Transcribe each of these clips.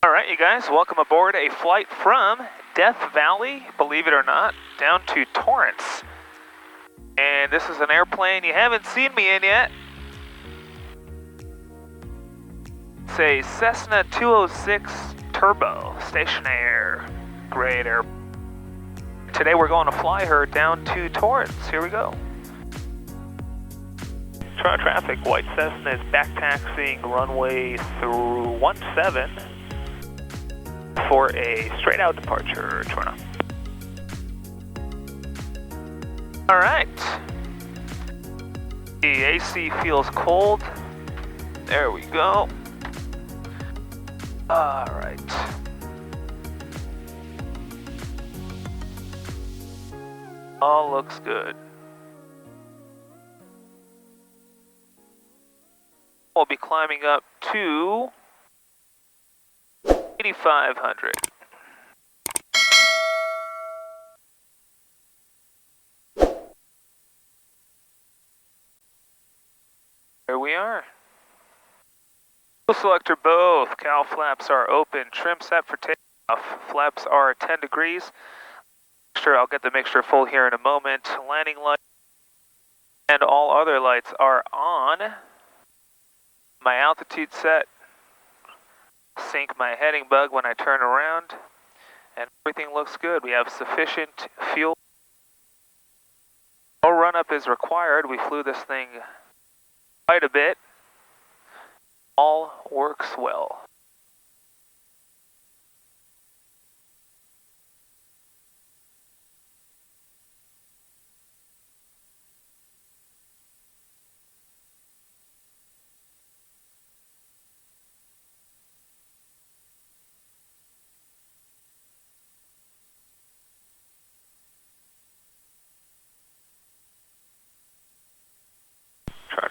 Alright, you guys, welcome aboard a flight from Death Valley, believe it or not, down to Torrance. And this is an airplane you haven't seen me in yet. It's a Cessna 206 Turbo, stationair, great air. Today we're going to fly her down to Torrance. Here we go. Toronto traffic, white Cessna is back taxiing runway through 17 for a straight out departure, Toronto. All right. The AC feels cold. There we go. All right. All looks good. We'll be climbing up to 8,500. There we are. Fuel selector both. Cowl flaps are open. Trim set for takeoff. Flaps are 10 degrees. Sure, I'll get the mixture full here in a moment. Landing light and all other lights are on. My altitude set. Sync my heading bug when I turn around. And everything looks good. We have sufficient fuel. No run up is required. We flew this thing quite a bit. All works well.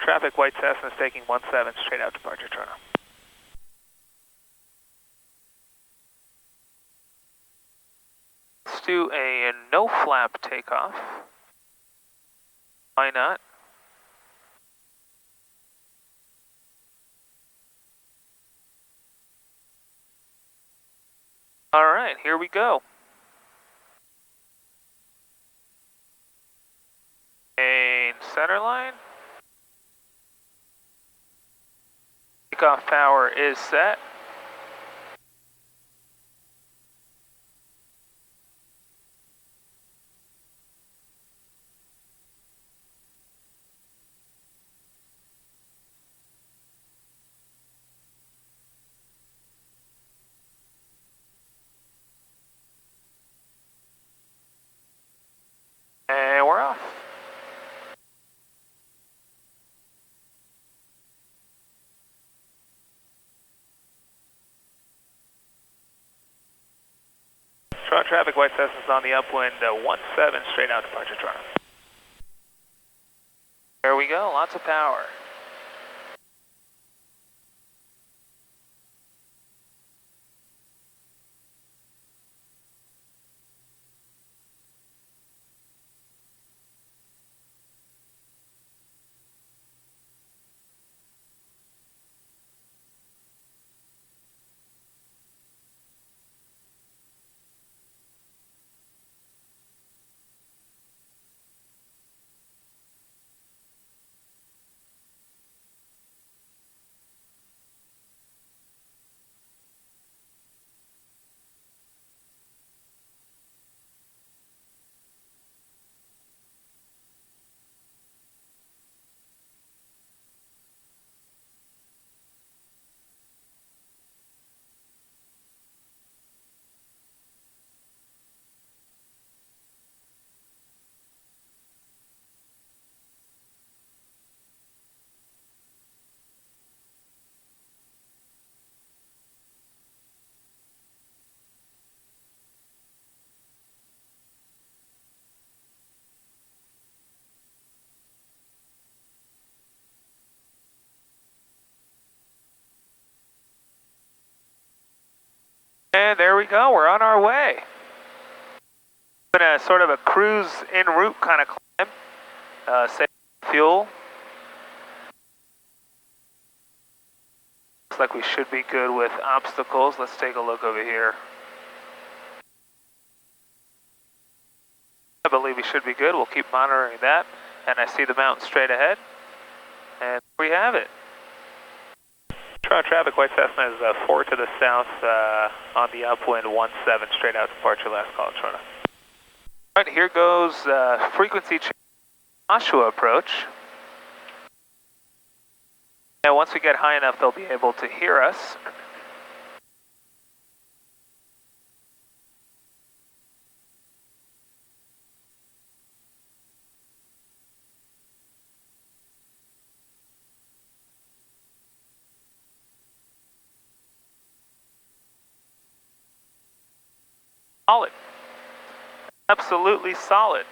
Traffic, white Cessna is taking 17 straight out departure, Toronto. Let's do a no flap takeoff. Why not? All right, here we go. Main center line. Takeoff power is set. And we're off. Toronto traffic, white Cessna is on the upwind, 17 straight out departure, Toronto. There we go, lots of power. And there we go, we're on our way. Been a sort of a cruise en route kind of climb. Save fuel. Looks like we should be good with obstacles. Let's take a look over here. I believe we should be good. We'll keep monitoring that. And I see the mountain straight ahead. And we have it. Toronto traffic, White Cessna is 4 to the south on the upwind, 17, straight out departure, last call, Toronto. All right, here goes frequency change, Joshua approach. And once we get high enough, they'll be able to hear us. Solid. Absolutely solid.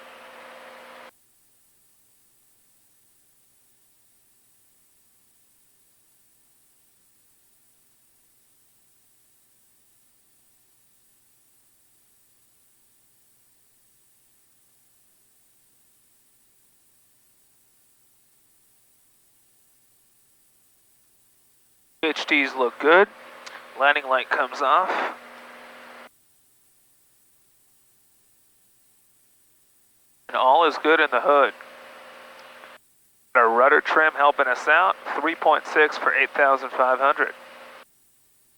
HDs look good. Landing light comes off. And all is good in the hood. Our rudder trim helping us out, 3.6 for 8,500.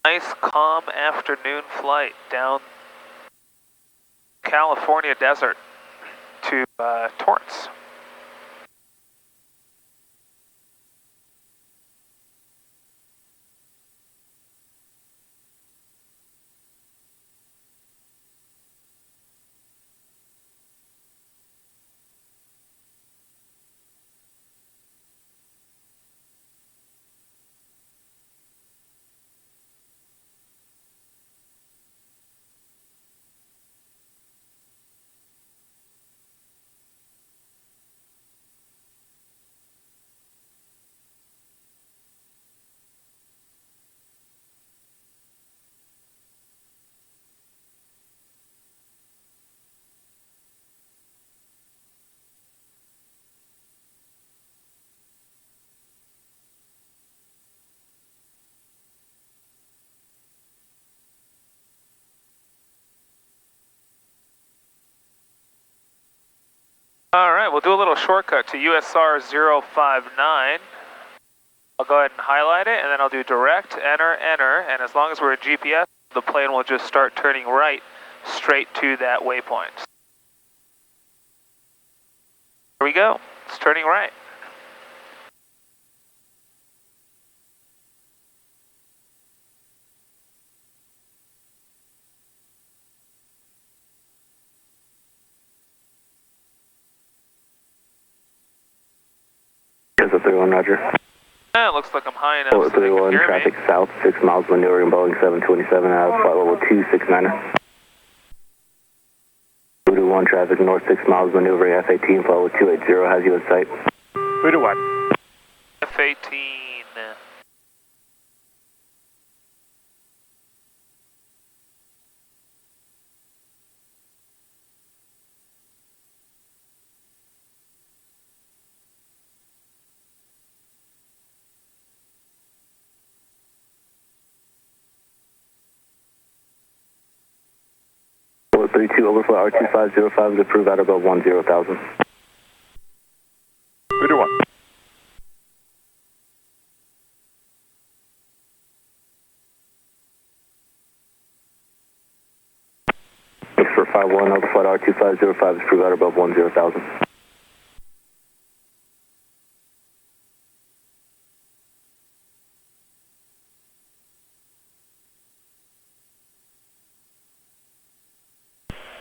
Nice calm afternoon flight down California desert to Torrance. All right, we'll do a little shortcut to USR 059. I'll go ahead and highlight it, and then I'll do direct, enter, and as long as we're at GPS, the plane will just start turning right straight to that waypoint. Here we go, it's turning right. Is it 31, Roger? It looks like I'm high enough so they can 31, hear traffic me. south, 6 miles maneuvering Boeing 727 out of flight level 269er. 221, traffic north 6 miles maneuvering F-18, flight level 280, has you in sight. 321. F-18. Flight 32, overflight R2505 is approved out above 10,000. 321. Thanks for 51, overflight R2505 is approved out above 10,000.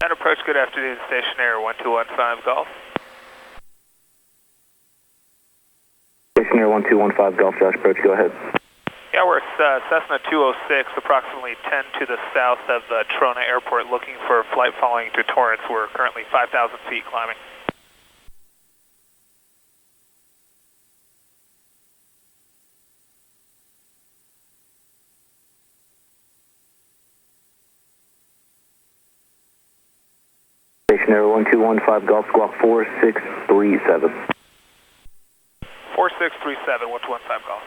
And approach, good afternoon, station air 1215 Golf. Station Air 1215 Golf, Josh, approach, go ahead. Yeah, we're Cessna 206, approximately 10 to the south of Trona Airport, looking for a flight following to Torrance. We're currently 5,000 feet climbing. Station Air 1215 Golf, squawk 4637. 4637, 1215 Golf.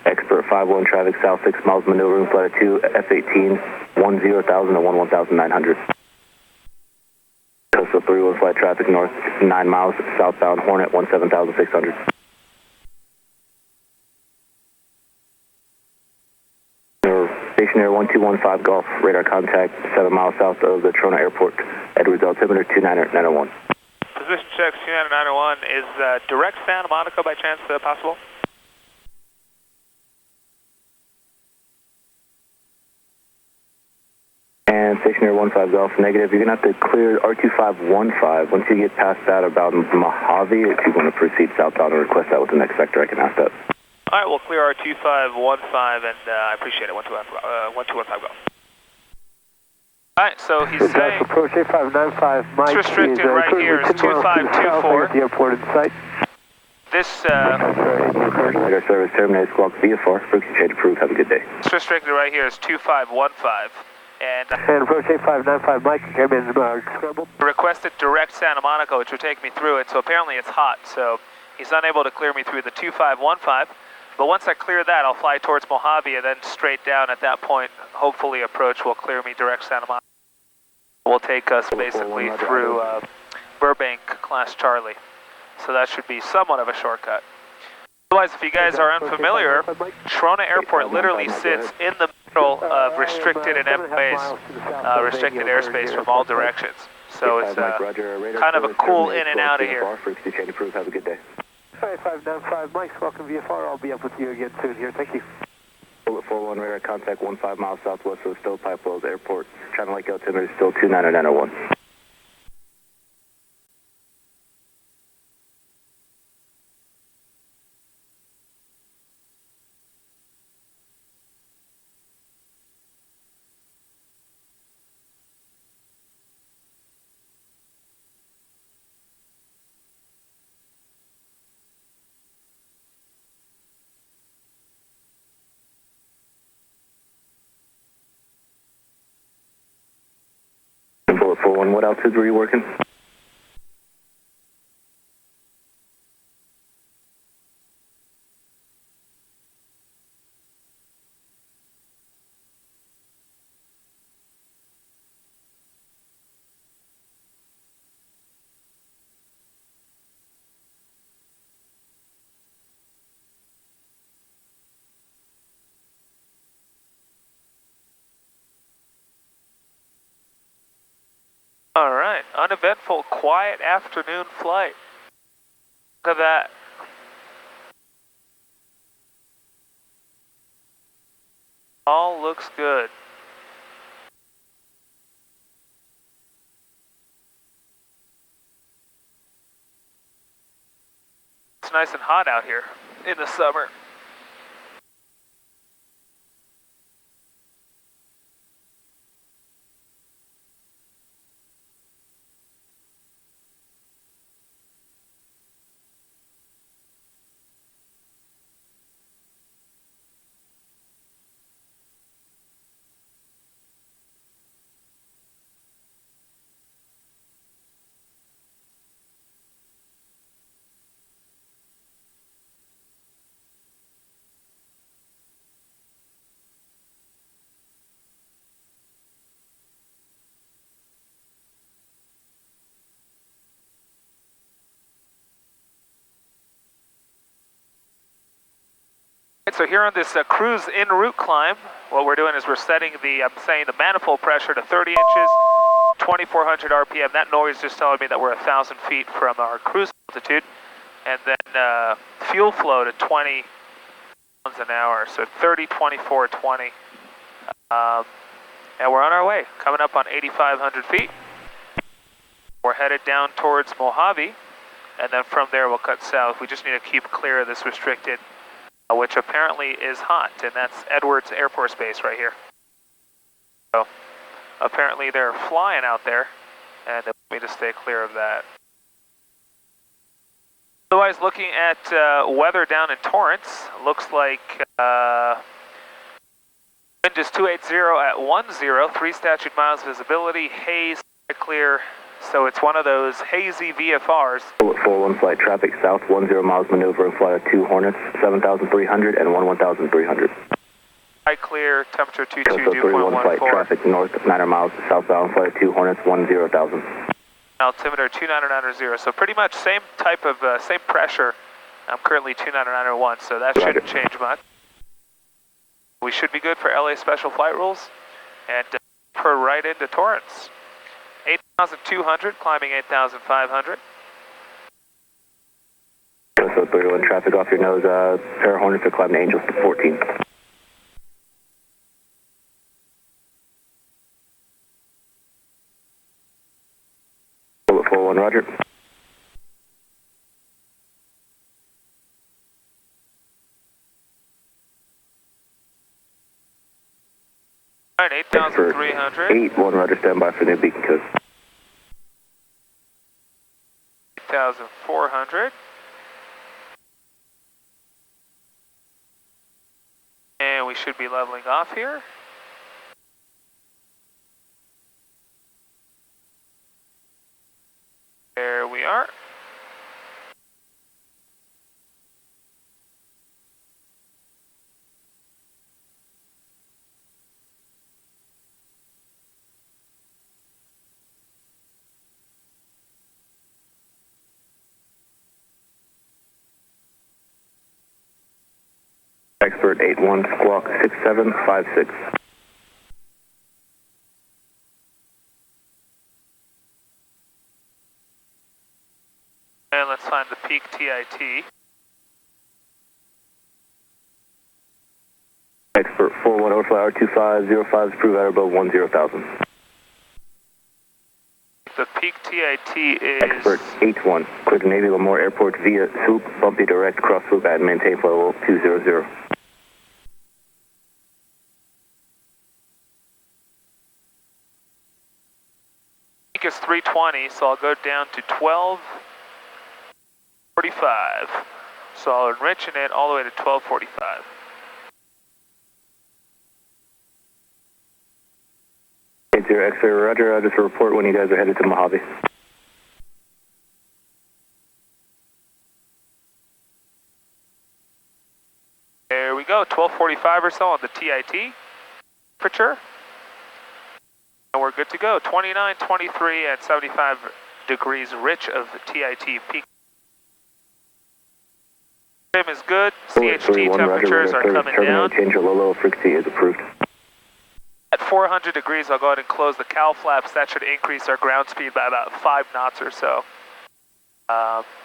Expert 51 traffic south 6 miles maneuvering flight of 2 F-18 10,000 to 11,900. Coastal 31 flight traffic north 9 miles southbound Hornet 17,600. Stationary 1215 Golf, radar contact 7 miles south of the Trona Airport. Edwards altimeter 29901. Position checks 29901. Is direct Santa Monica by chance possible? And stationary 15 Golf, negative. You're going to have to clear R2515. Once you get past that about Mojave, if you want to proceed southbound and request that with the next sector, I can ask that. All right, we'll clear R2515, and I appreciate it. 1215 Golf. All right, so he's saying approach 8595 Mike. it's restricted right here is 2524. The airport in sight. This Radar service terminated, squawk VFR. Frequency change approved. Have a good day. it's restricted right here is 2515, and And approach 8595 Mike. Came in scrambled. requested direct Santa Monica, which would take me through it. So apparently it's hot, so he's unable to clear me through the 2515. But once I clear that, I'll fly towards Mojave and then straight down. At that point, hopefully approach will clear me direct Santa Monica. Will take us basically through Burbank Class Charlie. So that should be somewhat of a shortcut. Otherwise, if you guys are unfamiliar, Trona Airport literally sits in the middle of restricted and MOAs, restricted airspace from all directions. So it's kind of a cool in and out of here. Frequency change approved. Have a good day. 8595 Mike. Welcome VFR. I'll be up with you again soon here. Thank you. Bullet 41 radar contact 15 miles southwest of the Stovepipe Wells Airport. Channel Lake altimeter still 29901. Bullet 41, what altitudes were you working? All right, uneventful, quiet afternoon flight. Look at that. All looks good. It's nice and hot out here in the summer. So here on this cruise en route climb, what we're doing is we're setting the, the manifold pressure to 30 inches, 2,400 RPM. That noise is just telling me that we're 1,000 feet from our cruise altitude. And then fuel flow to 20 miles an hour, so 30, 24, 20. And we're on our way, coming up on 8,500 feet. We're headed down towards Mojave, and then from there we'll cut south. We just need to keep clear of this restricted, which apparently is hot, and that's Edwards Air Force Base right here. So apparently they're flying out there, and they want me to stay clear of that. Otherwise, looking at weather down in Torrance, looks like wind is 280 at 10, 3 statute miles visibility, haze, clear, So it's one of those hazy VFRs. Bullet 41 flight traffic south 10 miles maneuver and flight of 2 Hornets, 7,300 and 11,300. High clear, temperature 22, Coastal dew 31 point flight 14. traffic north 9 miles southbound flight of 2 Hornets, 10,000. Altimeter 29990, so pretty much same type of, same pressure. I'm currently 29901, so that shouldn't change much. We should be good for LA special flight rules, and per right into Torrance. 8,200, climbing 8,500. Coastal 31 traffic off your nose, pair of Hornets are climbing Angels to 14. Bullet 41, roger. All right, 8,300. 8-1, roger, stand by for new beacon code. 8,400. And we should be leveling off here. There we are. Expert 81, squawk 6756. And let's find the peak TIT. Expert 41 overfly R2505 is approved at above 10,000. The peak TIT is... Expert 81, clear to Navy Lemoore Airport via swoop, bumpy direct, cross swoop and maintain flight level 200. Peak is 320, so I'll go down to 1245. So I'll enrich in it all the way to 1245. X-ray, roger, just a report when you guys are headed to Mojave. There we go, 1245 or so on the TIT temperature. And we're good to go, 29, 23, and 75 degrees rich of TIT peak. Trim is good, CHT temperatures are coming down. Change your low frequency is approved. At 400 degrees, I'll go ahead and close the cowl flaps. That should increase our ground speed by about 5 knots or so.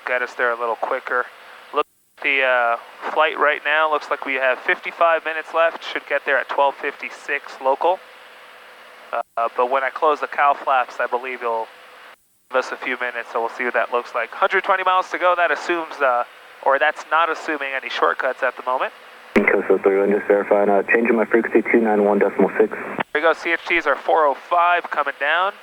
Get us there a little quicker. Look at the flight right now. Looks like we have 55 minutes left. Should get there at 12:56 local. But when I close the cowl flaps, I believe you'll give us a few minutes, so we'll see what that looks like. 120 miles to go. That assumes, or that's not assuming any shortcuts at the moment. Coastal 31, just verifying, changing my frequency 291.6. There we go, CHTs are 405 coming down.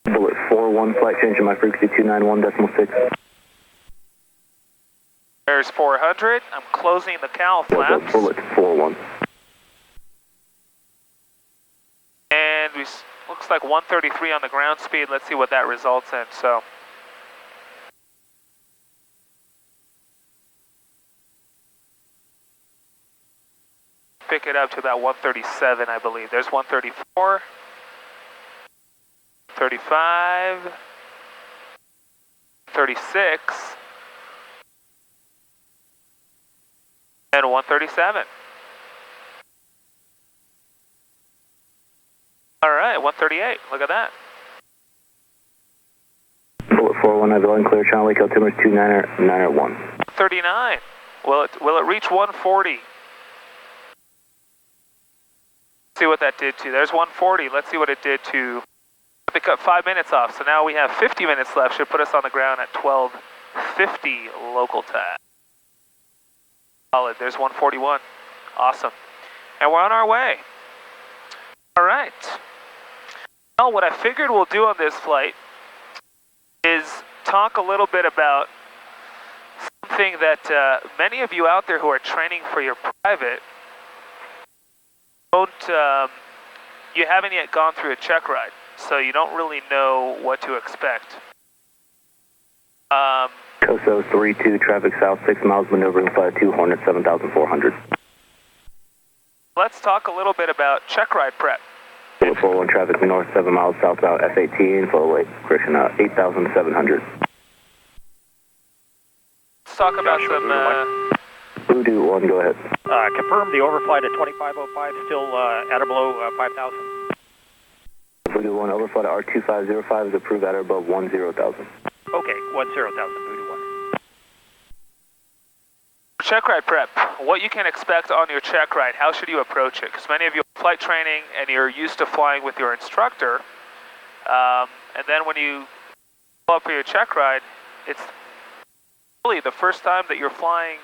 Bullet 41 flight, changing my frequency 291.6. There's 400, I'm closing the cowl flaps. Bullet 41. And we looks like 133 on the ground speed. Let's see what that results in. So pick it up to about 137, I believe. There's 134, 35, 36, and 137. All right, 138. Look at that. Bullet 41, I have all clear. Channel Lake altimeter 29901. 39. Will it reach 140? See what that did to. There's 140. Let's see what it did to. They cut 5 minutes off, so now we have 50 minutes left. Should put us on the ground at 12:50 local time. Solid. There's 141. Awesome. And we're on our way. All right. Well, what I figured we'll do on this flight is talk a little bit about something that many of you out there who are training for your private you haven't yet gone through a check ride, so you don't really know what to expect. Coso 32, traffic south 6 miles, maneuvering flight 2, Hornet 7400. Let's talk a little bit about check ride prep. 41 traffic north 7 miles southbound F18, flow weight, correction 8,700. Let's talk about some... Voodoo 1, go ahead. Confirm the overflight at 2505, still at or below 5,000. Voodoo 1, overflight at R2505 is approved at or above 10,000. Okay, 10,000, Voodoo 1. Check ride prep, what you can expect on your check ride, how should you approach it? Because many of you are flight training and you're used to flying with your instructor, and then when you go up for your check ride, it's really the first time that you're flying,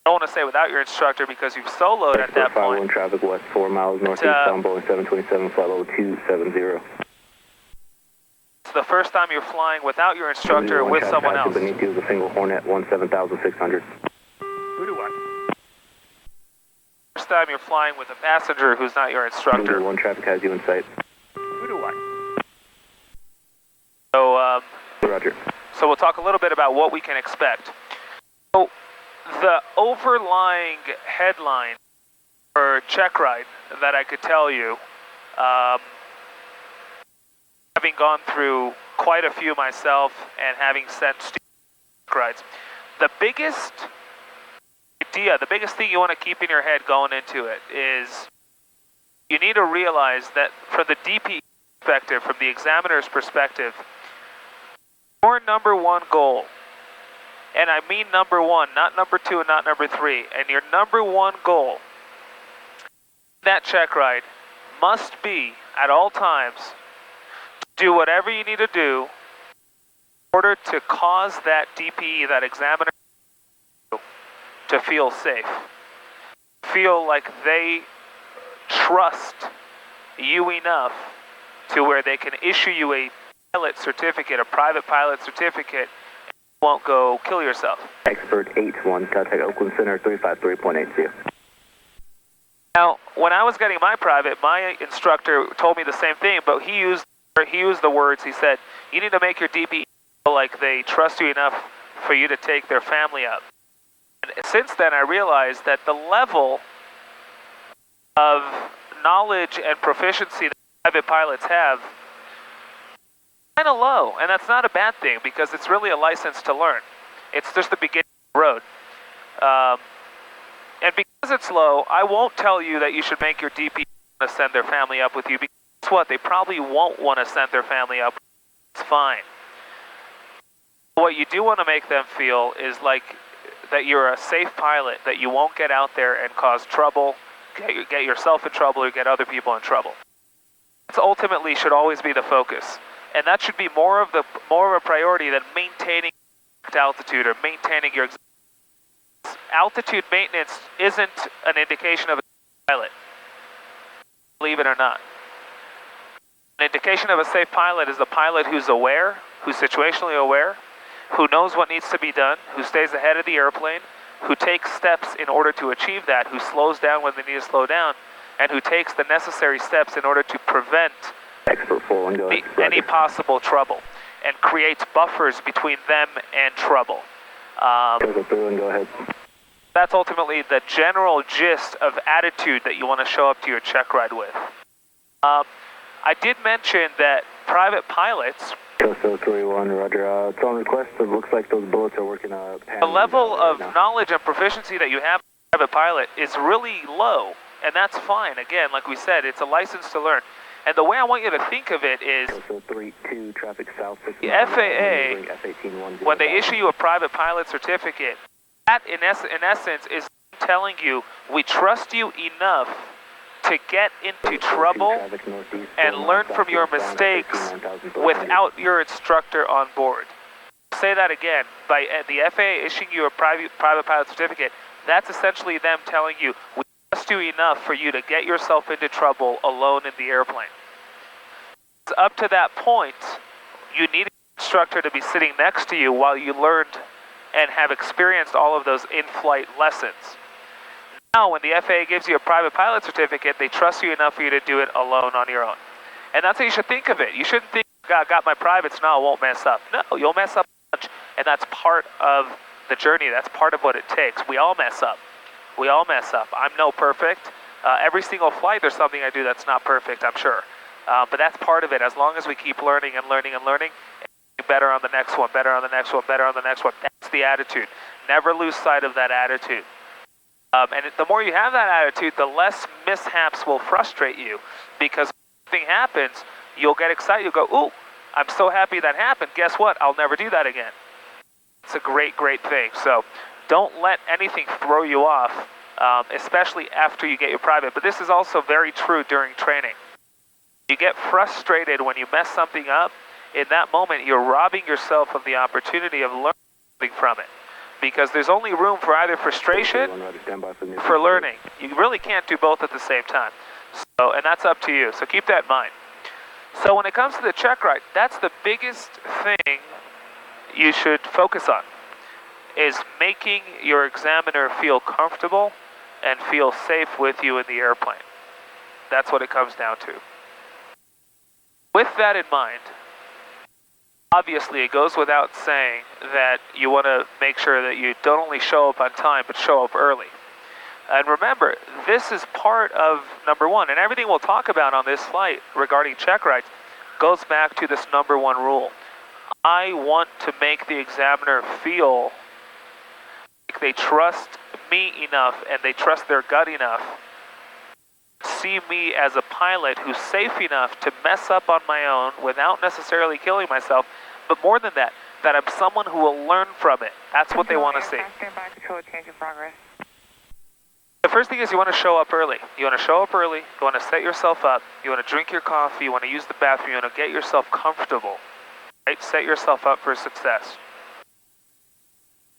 I don't want to say without your instructor because you've soloed at that point. 51 traffic west 4 miles northeast bound Boeing 727 flight level 270. It's the first time you're flying without your instructor with someone else. Beneath you is a single Hornet 17600. Voodoo 1. First time you're flying with a passenger who's not your instructor. Voodoo 1 traffic has you in sight. Voodoo 1. So, Roger. So we'll talk a little bit about what we can expect. So the overlying headline for check ride that I could tell you, having gone through quite a few myself and having sent check rides, the biggest idea, the biggest thing you want to keep in your head going into it is you need to realize that from the DP perspective, from the examiner's perspective, your number one goal, and I mean number one, not number two and not number three, and your number one goal in that check ride must be at all times do whatever you need to do in order to cause that DPE, that examiner, to feel safe. Feel like they trust you enough to where they can issue you a pilot certificate, a private pilot certificate, and you won't go kill yourself. Expert 8-1, contact Oakland Center 353.80. Now, when I was getting my private, my instructor told me the same thing, but he used the words, he said, you need to make your DPE feel like they trust you enough for you to take their family up. And since then, I realized that the level of knowledge and proficiency that private pilots have is kind of low, and that's not a bad thing because it's really a license to learn. It's just the beginning of the road. And because it's low, I won't tell you that you should make your DP to send their family up with you, because guess what? They probably won't want to send their family up. It's fine. What you do want to make them feel is like that you're a safe pilot, that you won't get out there and cause trouble, get yourself in trouble, or get other people in trouble. This ultimately should always be the focus. And that should be more of a priority than maintaining altitude or maintaining your altitude maintenance isn't an indication of a pilot, believe it or not. An indication of a safe pilot is a pilot who's aware, who's situationally aware, who knows what needs to be done, who stays ahead of the airplane, who takes steps in order to achieve that, who slows down when they need to slow down, and who takes the necessary steps in order to prevent any possible trouble and creates buffers between them and trouble. Go ahead. That's ultimately the general gist of attitude that you want to show up to your check ride with. I did mention that private pilots, Coastal 31, roger. It's on request. It looks like those bullets are working. The level of knowledge and proficiency that you have as a private pilot is really low, and that's fine. Again, like we said, it's a license to learn. And the way I want you to think of it is, the FAA, when they issue you a private pilot certificate, that in essence is telling you, we trust you enough to get into trouble and learn from your mistakes without your instructor on board. Say that again, by the FAA issuing you a private pilot certificate, that's essentially them telling you, we trust you enough for you to get yourself into trouble alone in the airplane. Up to that point, you need an instructor to be sitting next to you while you learned and have experienced all of those in-flight lessons. Now, when the FAA gives you a private pilot certificate, they trust you enough for you to do it alone on your own. And that's how you should think of it. You shouldn't think, God, got my privates, now I won't mess up. No, you'll mess up a bunch, and that's part of the journey. That's part of what it takes. We all mess up. We all mess up. I'm no perfect. Every single flight, there's something I do that's not perfect, I'm sure. But that's part of it. As long as we keep learning and learning and learning, better on the next one, better on the next one, better on the next one. That's the attitude. Never lose sight of that attitude. And the more you have that attitude, the less mishaps will frustrate you. Because when something happens, you'll get excited. You'll go, ooh, I'm so happy that happened. Guess what? I'll never do that again. It's a great, great thing. So don't let anything throw you off, especially after you get your private. But this is also very true during training. You get frustrated when you mess something up. In that moment, you're robbing yourself of the opportunity of learning from it. Because there's only room for either frustration or for learning. You really can't do both at the same time. So, and that's up to you. So keep that in mind. So when it comes to the check ride, that's the biggest thing you should focus on, is making your examiner feel comfortable and feel safe with you in the airplane. That's what it comes down to. With that in mind, obviously, it goes without saying that you want to make sure that you don't only show up on time, but show up early. And remember, this is part of number one, and everything we'll talk about on this flight regarding check rides goes back to this number one rule. I want to make the examiner feel like they trust me enough and they trust their gut enough, see me as a pilot who's safe enough to mess up on my own without necessarily killing myself, but more than that, that I'm someone who will learn from it. That's what they want to see. The first thing is you want to show up early. You want to show up early, you want to set yourself up, you want to drink your coffee, you want to use the bathroom, you want to get yourself comfortable, right? Set yourself up for success.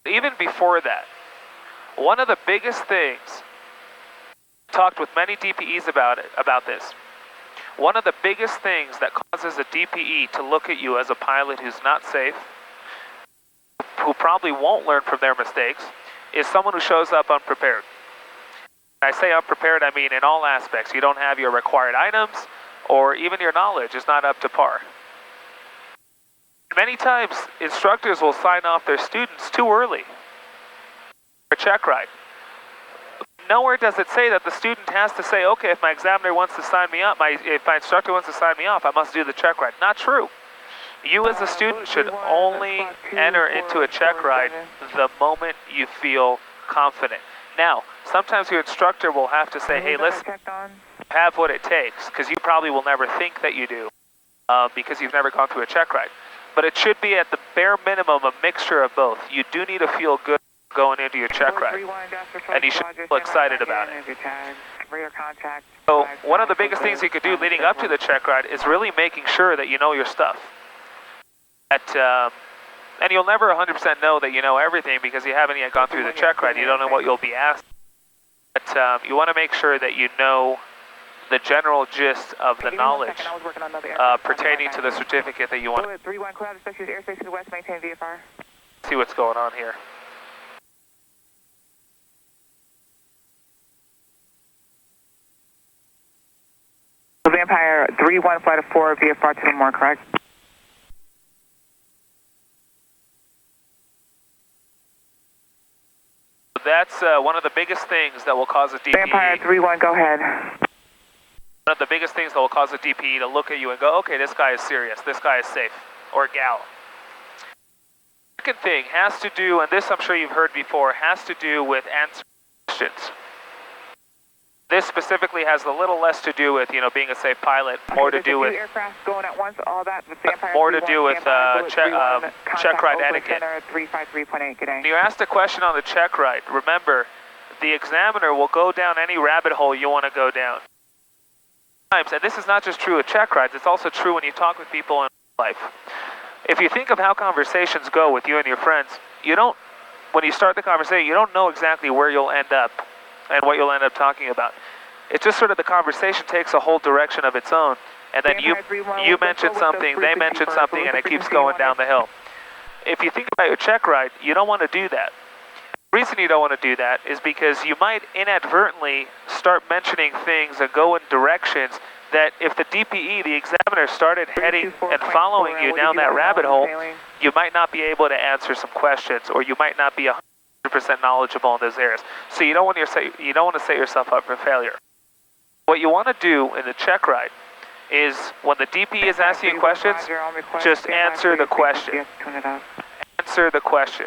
Even before that, one of the biggest things, talked with many DPEs about this. One of the biggest things that causes a DPE to look at you as a pilot who's not safe, who probably won't learn from their mistakes, is someone who shows up unprepared. When I say unprepared, I mean in all aspects. You don't have your required items, or even your knowledge is not up to par. Many times, instructors will sign off their students too early for a check ride. Nowhere does it say that the student has to say, okay, if my examiner wants to sign me up, if my instructor wants to sign me off, I must do the check ride. Not true. You as a student should only enter into a check ride the moment you feel confident. Now, sometimes your instructor will have to say, hey, listen, have what it takes, because you probably will never think that you do, because you've never gone through a check ride. But it should be at the bare minimum a mixture of both. You do need to feel good going into your check ride, and you should feel excited about it. So one of the biggest things you could do leading up to the check ride is really making sure that you know your stuff. And you'll never 100% know that you know everything because you haven't yet gone through the check ride. You don't know what you'll be asked. But you want to make sure that you know the general gist of the knowledge pertaining to the certificate that you want to see what's going on here. Vampire 31 flight of 4 VFR to the more, correct? That's one of the biggest things that will cause a DPE. Vampire 31, go ahead. One of the biggest things that will cause a DPE to look at you and go, okay, this guy is serious, this guy is safe, or gal. Second thing has to do, and this I'm sure you've heard before, has to do with answering questions. This specifically has a little less to do with, being a safe pilot, more to do with aircraft going at once, all that, more to do with check ride etiquette. 353.8, good day. When you asked a question on the check ride, remember, the examiner will go down any rabbit hole you want to go down. And this is not just true with check rides, it's also true when you talk with people in life. If you think of how conversations go with you and your friends, when you start the conversation, you don't know exactly where you'll end up and what you'll end up talking about. It's just sort of the conversation takes a whole direction of its own, and then you mention something, they mention something, and it keeps going down the hill. If you think about your check ride, you don't want to do that. The The reason you don't want to do that is because you might inadvertently start mentioning things and go in directions that if the DPE, the examiner, started heading and following you down that rabbit hole, you might not be able to answer some questions, or you might not be 100% knowledgeable in those areas. So you don't want to set yourself up for failure. What you want to do in the check ride is when the DPE is asking you questions, just answer the question. Answer the question.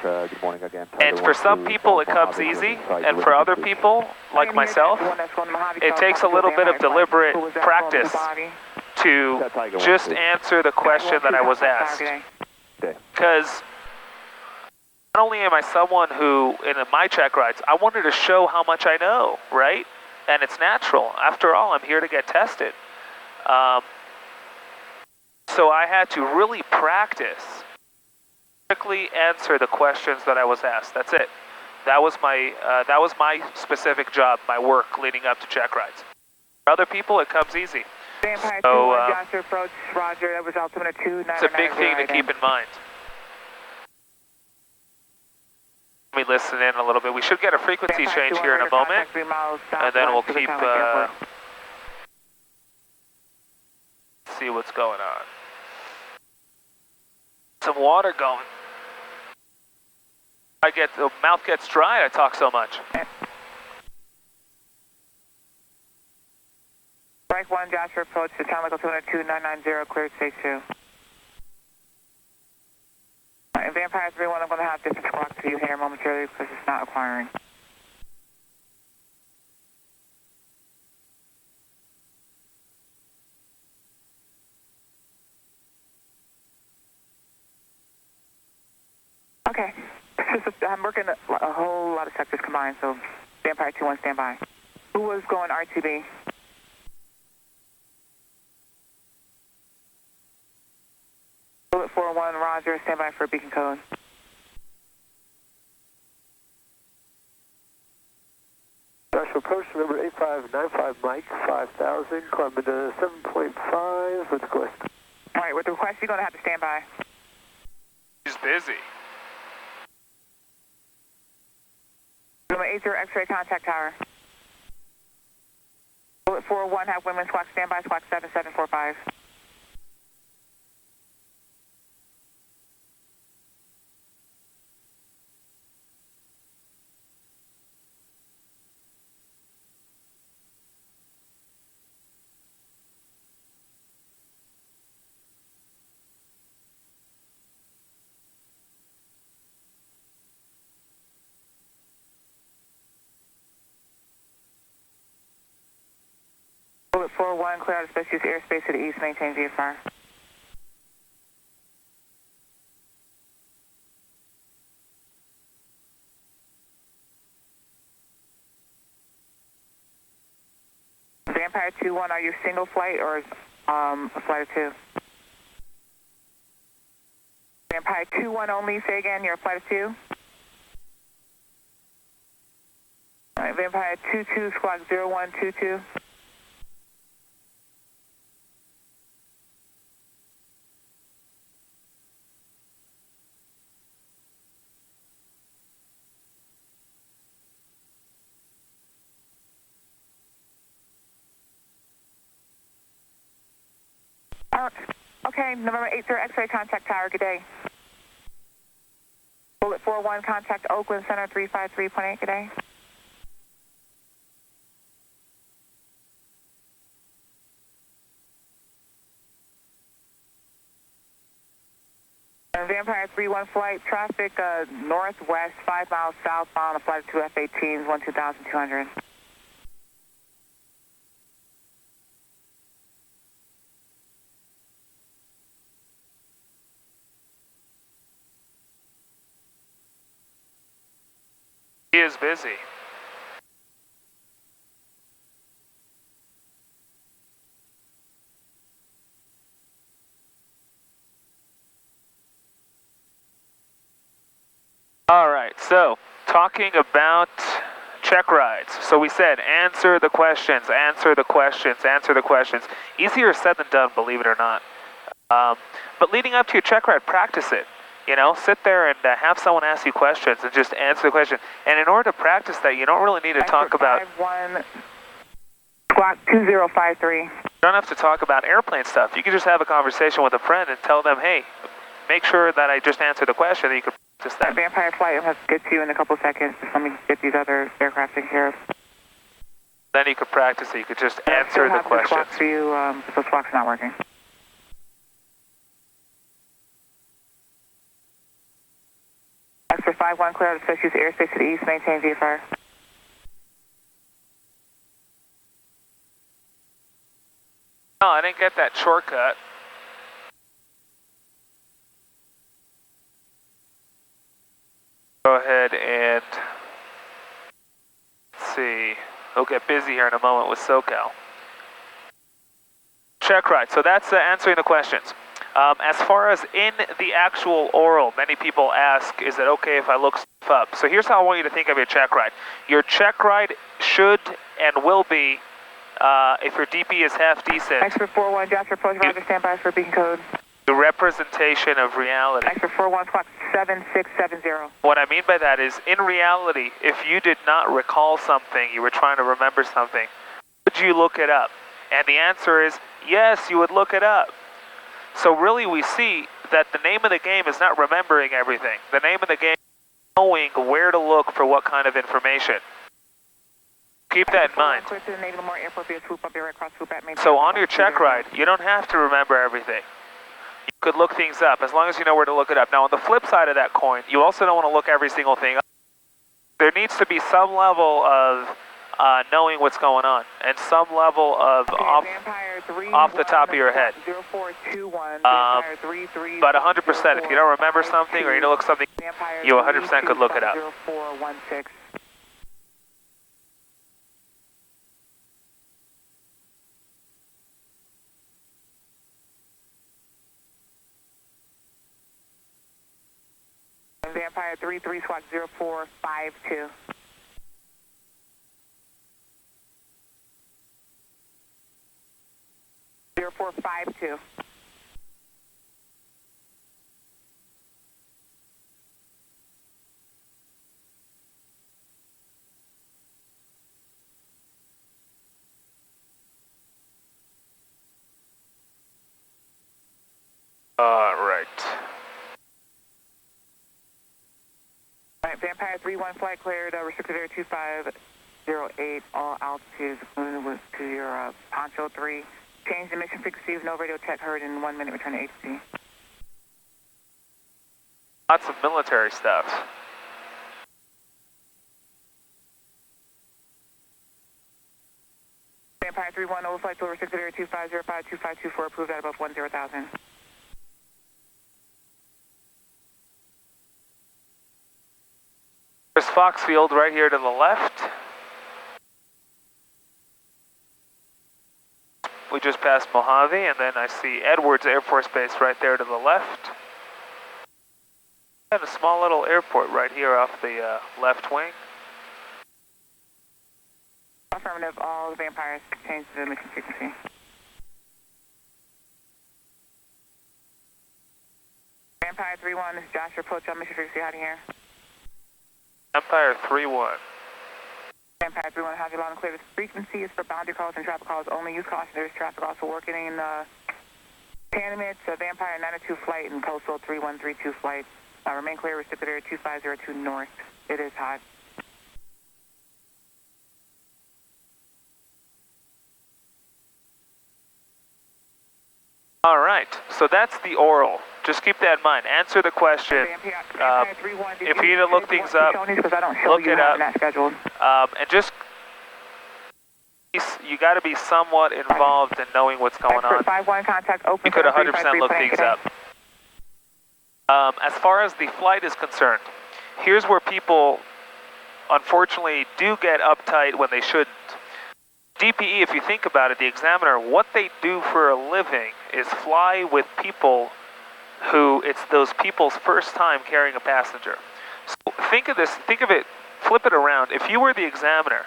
Good morning again. And for some people it comes easy, and for other people, like myself, it takes a little bit of deliberate practice to just answer the question that I was asked. Because not only am I someone who, in my check rides, I wanted to show how much I know, right? And it's natural. After all, I'm here to get tested. So I had to really practice. Quickly answer the questions that I was asked. That's it. That was my specific job, my work leading up to check rides. For other people, it comes easy. So it's a big thing to keep in mind. Let me listen in a little bit. We should get a frequency change here in a moment, and then we'll keep see what's going on. Some water going. The mouth gets dry, I talk so much. Strike 1, Joshua approach to town local 202-990, cleared stage 2. In Vampire 3-1, I'm going to have different clocks for you here momentarily because it's not acquiring. Okay. I'm working a whole lot of sectors combined, so Vampire 2-1, stand by. Who was going RTB? Bullet 4-1, Roger, stand by for a beacon code. Joshua approach, number 8595 Mike, 5000, climbing to 7.5 with request. All right, with the request, you're going to have to stand by. He's busy. Number 80 X-ray contact tower. Bullet 4-1, have women squawk standby, squawk 7745. Bullet 4-1, clear out of special use airspace to the east, maintain VFR. Vampire 2-1, are you single flight or a flight of 2? Vampire 2-1 only, say again, you're a flight of 2? All right, Vampire 2-2, squawk 0122. Okay, November 8th, X-ray contact tower, good day. Bullet 4-1, contact Oakland Center 353.8, good day. And Vampire 3-1 flight, traffic northwest, 5 miles southbound, a flight of 2 F-18s, 12,200. He is busy. All right, so talking about check rides. So we said answer the questions, answer the questions, answer the questions. Easier said than done, believe it or not. But leading up to your check ride, practice it. You know, sit there and have someone ask you questions and just answer the question. And in order to practice that, you don't really need to talk about... 51, squawk 2053. You don't have to talk about airplane stuff. You can just have a conversation with a friend and tell them, hey, make sure that I just answered the question, and you can practice that. Vampire flight, I'll have to get to you in a couple seconds. Just let me get these other aircraft taken care of. Then you could practice it. You could just answer the questions. Squawk for you, so squawk's not working. Extra 51, clear out of use airspace to the east, maintain VFR. No, I didn't get that shortcut. Go ahead and let's see. We'll get busy here in a moment with SoCal. Checkrides. So that's answering the questions. As far as in the actual oral, many people ask, is it okay if I look stuff up? So here's how I want you to think of your checkride. Your checkride should and will be, if your DP is half decent, Extra 41, Joshua approach, Roger, stand by for beacon code. the representation of reality. Extra 41, squawk 7670. What I mean by that is, in reality, if you did not recall something, you were trying to remember something, would you look it up? And the answer is, yes, you would look it up. So really we see that the name of the game is not remembering everything. The name of the game is knowing where to look for what kind of information. Keep that in mind. So on your check ride, you don't have to remember everything. You could look things up as long as you know where to look it up. Now on the flip side of that coin, you also don't want to look every single thing up. There needs to be some level of knowing what's going on, and some level of off the top of your head. But 100%, if you don't remember something or you don't look something, you 100% could look it up. Vampire 33, squawk 0452. Right. Alright, Vampire 31 flight cleared, restricted area 2508, all altitudes moving to your Poncho 3. Change the mission frequency, no radio tech heard in 1 minute, return to HC. Lots of military stuff. Vampire 31, overflight to restricted area 2505, 2524, approved at above 10,000. There's Foxfield right here to the left. We just passed Mojave, and then I see Edwards Air Force Base right there to the left. And a small little airport right here off the left wing. Affirmative, all Vampires change the mission frequency. Vampire 31, this is Joshua, approach on mission frequency, how do you hear? Empire 3-1. Vampire 31, how's your loud and clear? This frequency is for boundary calls and traffic calls only. Use caution, there's traffic also working in Panamint, Vampire 902 flight and Coastal 3132 flight. Remain clear, restricted area 2502 north. It is hot. All right, so that's the oral. Just keep that in mind. Answer the question. If you need to look things up, look it up. And just, you got to be somewhat involved in knowing what's going on. You could 100% look things up. As far as the flight is concerned, here's where people, unfortunately, do get uptight when they shouldn't. DPE, if you think about it, the examiner, what they do for a living is fly with people who it's those people's first time carrying a passenger. So think of this, think of it, flip it around. If you were the examiner,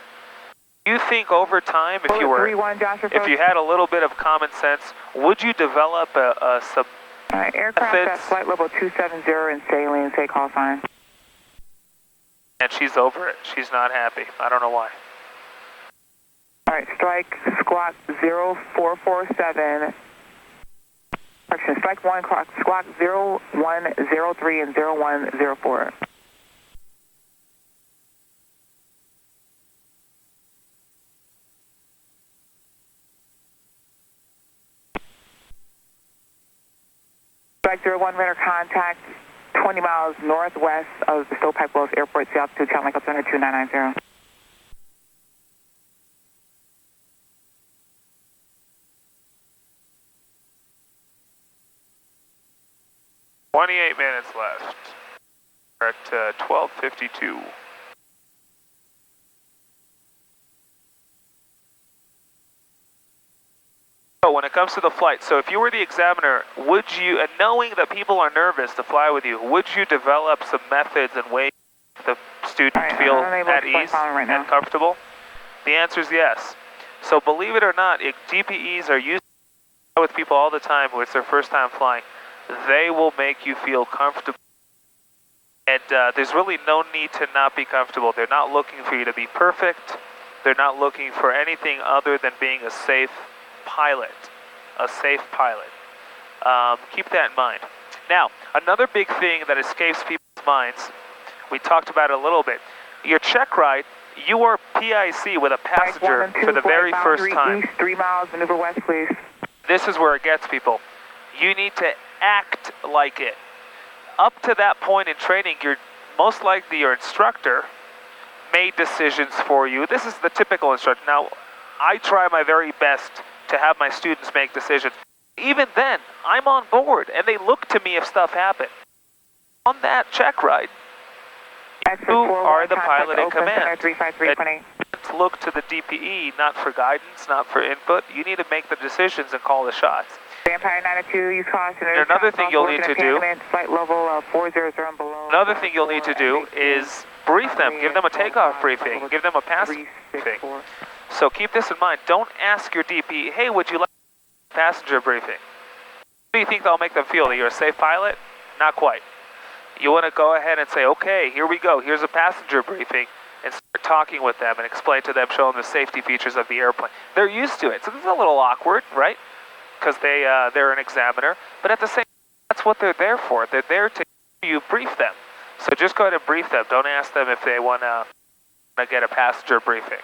you think over time, if you had a little bit of common sense, would you develop a Aircraft at flight level 270 in saline, say call sign. And she's over it. She's not happy. I don't know why. Alright, strike squawk 0447. Correction, strike 1, squawk 0103 and 0104. Strike 01 radar contact 20 miles northwest of the Stovepipe Wells Airport, sea altitude, count like up to 2990. 28 minutes left. We're at 12:52. So when it comes to the flight, so if you were the examiner, would you, and knowing that people are nervous to fly with you, would you develop some methods and ways the student feel at ease and comfortable? The answer is yes. So believe it or not, DPEs are used with people all the time who it's their first time flying. They will make you feel comfortable. And there's really no need to not be comfortable. They're not looking for you to be perfect. They're not looking for anything other than being a safe pilot. A safe pilot. Keep that in mind. Now, another big thing that escapes people's minds, we talked about it a little bit. Your check ride, you are PIC with a passenger for the very first time. East, 3 miles, maneuver west, please. This is where it gets people. You need to act like it. Up to that point in training, you're most likely your instructor made decisions for you. This is the typical instructor. Now, I try my very best to have my students make decisions. Even then, I'm on board, and they look to me if stuff happens. On that check ride, you are the pilot in command. Let's look to the DPE, not for guidance, not for input. You need to make the decisions and call the shots. Vampire 92, use caution. Another thing you'll need to do. Flight level 400 and below. Another thing you'll need to do is brief them. Give them a takeoff briefing. Give them a pass briefing. So keep this in mind. Don't ask your DP, hey, would you like a passenger briefing? What do you think that'll make them feel? That you're a safe pilot? Not quite. You want to go ahead and say, okay, here we go. Here's a passenger briefing. And start talking with them and explain to them, show them the safety features of the airplane. They're used to it. So this is a little awkward, right? Because they're an examiner. But at the same time, that's what they're there for. They're there to you brief them. So just go ahead and brief them. Don't ask them if they want to get a passenger briefing.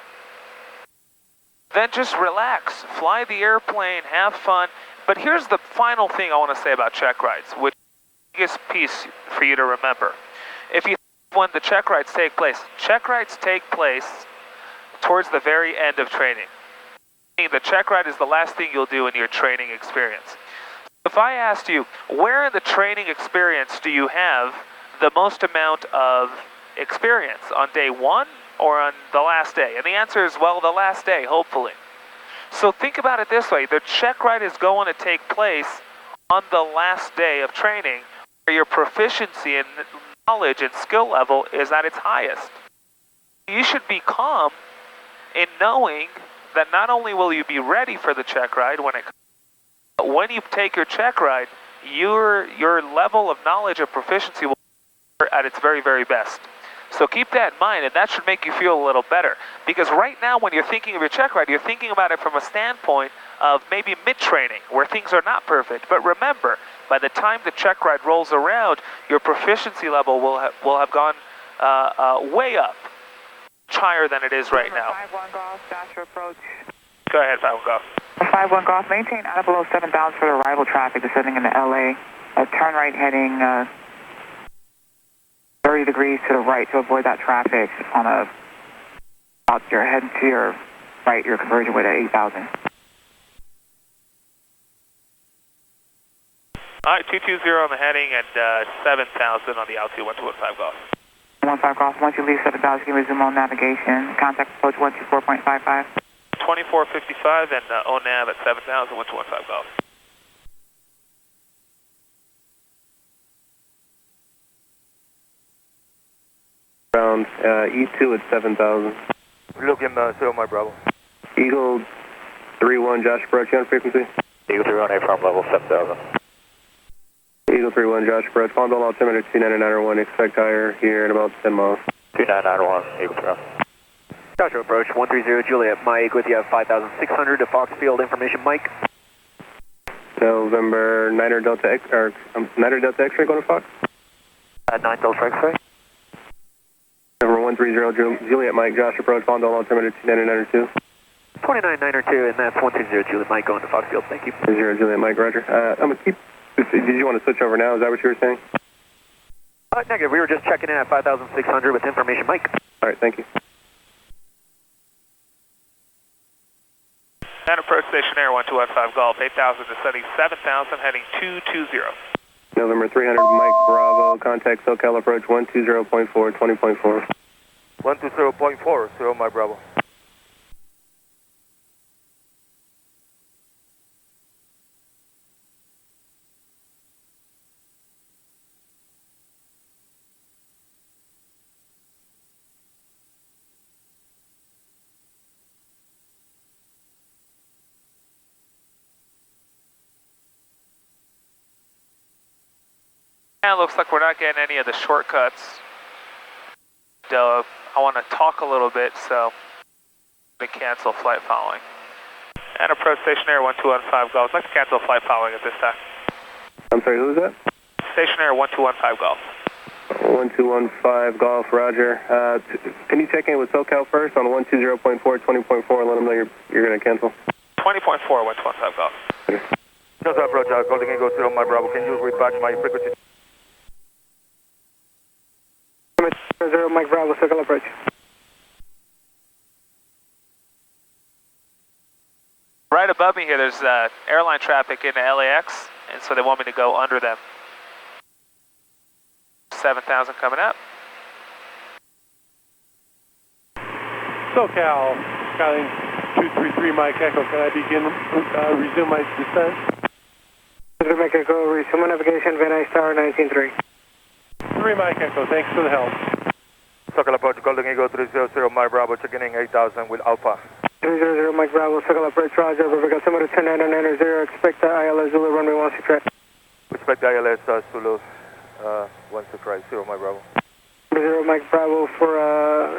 Then just relax. Fly the airplane. Have fun. But here's the final thing I want to say about check rides, which is the biggest piece for you to remember. If you when the check rides take place towards the very end of training. The check ride is the last thing you'll do in your training experience. If I asked you, where in the training experience do you have the most amount of experience? On day one or on the last day? And the answer is, well, the last day, hopefully. So think about it this way. The check ride is going to take place on the last day of training, where your proficiency and knowledge and skill level is at its highest. You should be calm in knowing that not only will you be ready for the check ride when it comes, but when you take your check ride, your level of knowledge and proficiency will be at its very, very best. So keep that in mind, and that should make you feel a little better. Because right now, when you're thinking of your check ride, you're thinking about it from a standpoint of maybe mid-training, where things are not perfect. But remember, by the time the check ride rolls around, your proficiency level will have gone way up, much higher than it is right now. 5-1 Golf, Dasher approach. Go ahead, 5-1 Golf. 5-1 Golf, maintain out of below 7,000 for the arrival traffic descending into LA. Turn right heading 30 degrees to the right to avoid that traffic on you're heading to your right, your conversion weight at 8,000. All right, 220 on the heading and 7,000 on the altitude, 1215 Golf. 15 Golf, once you leave 7,000, you can resume on navigation. Contact approach 124.55. 2455 and ONAV at 7,000, 1215 Golf. Ground, E2 at 7,000. Looking, so my Bravo. Eagle 3-1, Josh approach on frequency. Eagle 3-1, A farm level 7,000. Tango 31, Josh approach, Condon altimeter 2991, expect higher here in about 10 miles. 2991, Eagle Trail. Joshua approach, 130 Juliet, Mike with you at 5,600 to Foxfield, information Mike. November Niner Delta X, or Niner Delta X-ray going to Fox? 9 Delta X-ray. Number 130 Juliet, Mike, Josh approach, Condon altimeter 2992. 2992, and that's 120 Juliet, Mike going to Foxfield, thank you. 0 Juliet, Mike, roger. I'm going to keep, did you want to switch over now, is that what you were saying? Negative, we were just checking in at 5,600 with information Mike. Alright, thank you. And approach station air 1215 Golf, 8,000 to 77,000, heading 220. November 300, Mike Bravo, contact SoCal approach 120.4, 20.4. 120.4, 0 Mike Bravo. And it looks like we're not getting any of the shortcuts. I want to talk a little bit, so I'm going to cancel flight following. And approach station air 1215 Golf. I'd like to cancel flight following at this time. I'm sorry, who is that? Station air 1215 Golf. 1215 Golf, roger. Can you check in with SoCal first on 120.4, 20.4 and let them know you're going to cancel? 20.4, 1215 Golf. Okay. Just approach, Golden Eagle 0 Mike Bravo. Can you read back my frequency? 0 Mike Bravo, SoCal approach. Right above me here, there's airline traffic into LAX, and so they want me to go under them. 7,000 coming up. SoCal, Skyline 233 Mike Echo, can I begin, resume my descent? 233 Mike Echo, resume navigation, Van Nuys Tower 19-3. 3 Mike Echo, thanks for the help. SoCal approach, Golden Eagle 300 Mike Bravo, checking in 8,000 with Alpha. 300 Mike Bravo, SoCal approach, roger, Perfect altimeter 10990, expect ILS Zulu runway 16 right. Expect ILS Zulu 16 right, 0 Mike Bravo. 0 Mike Bravo for,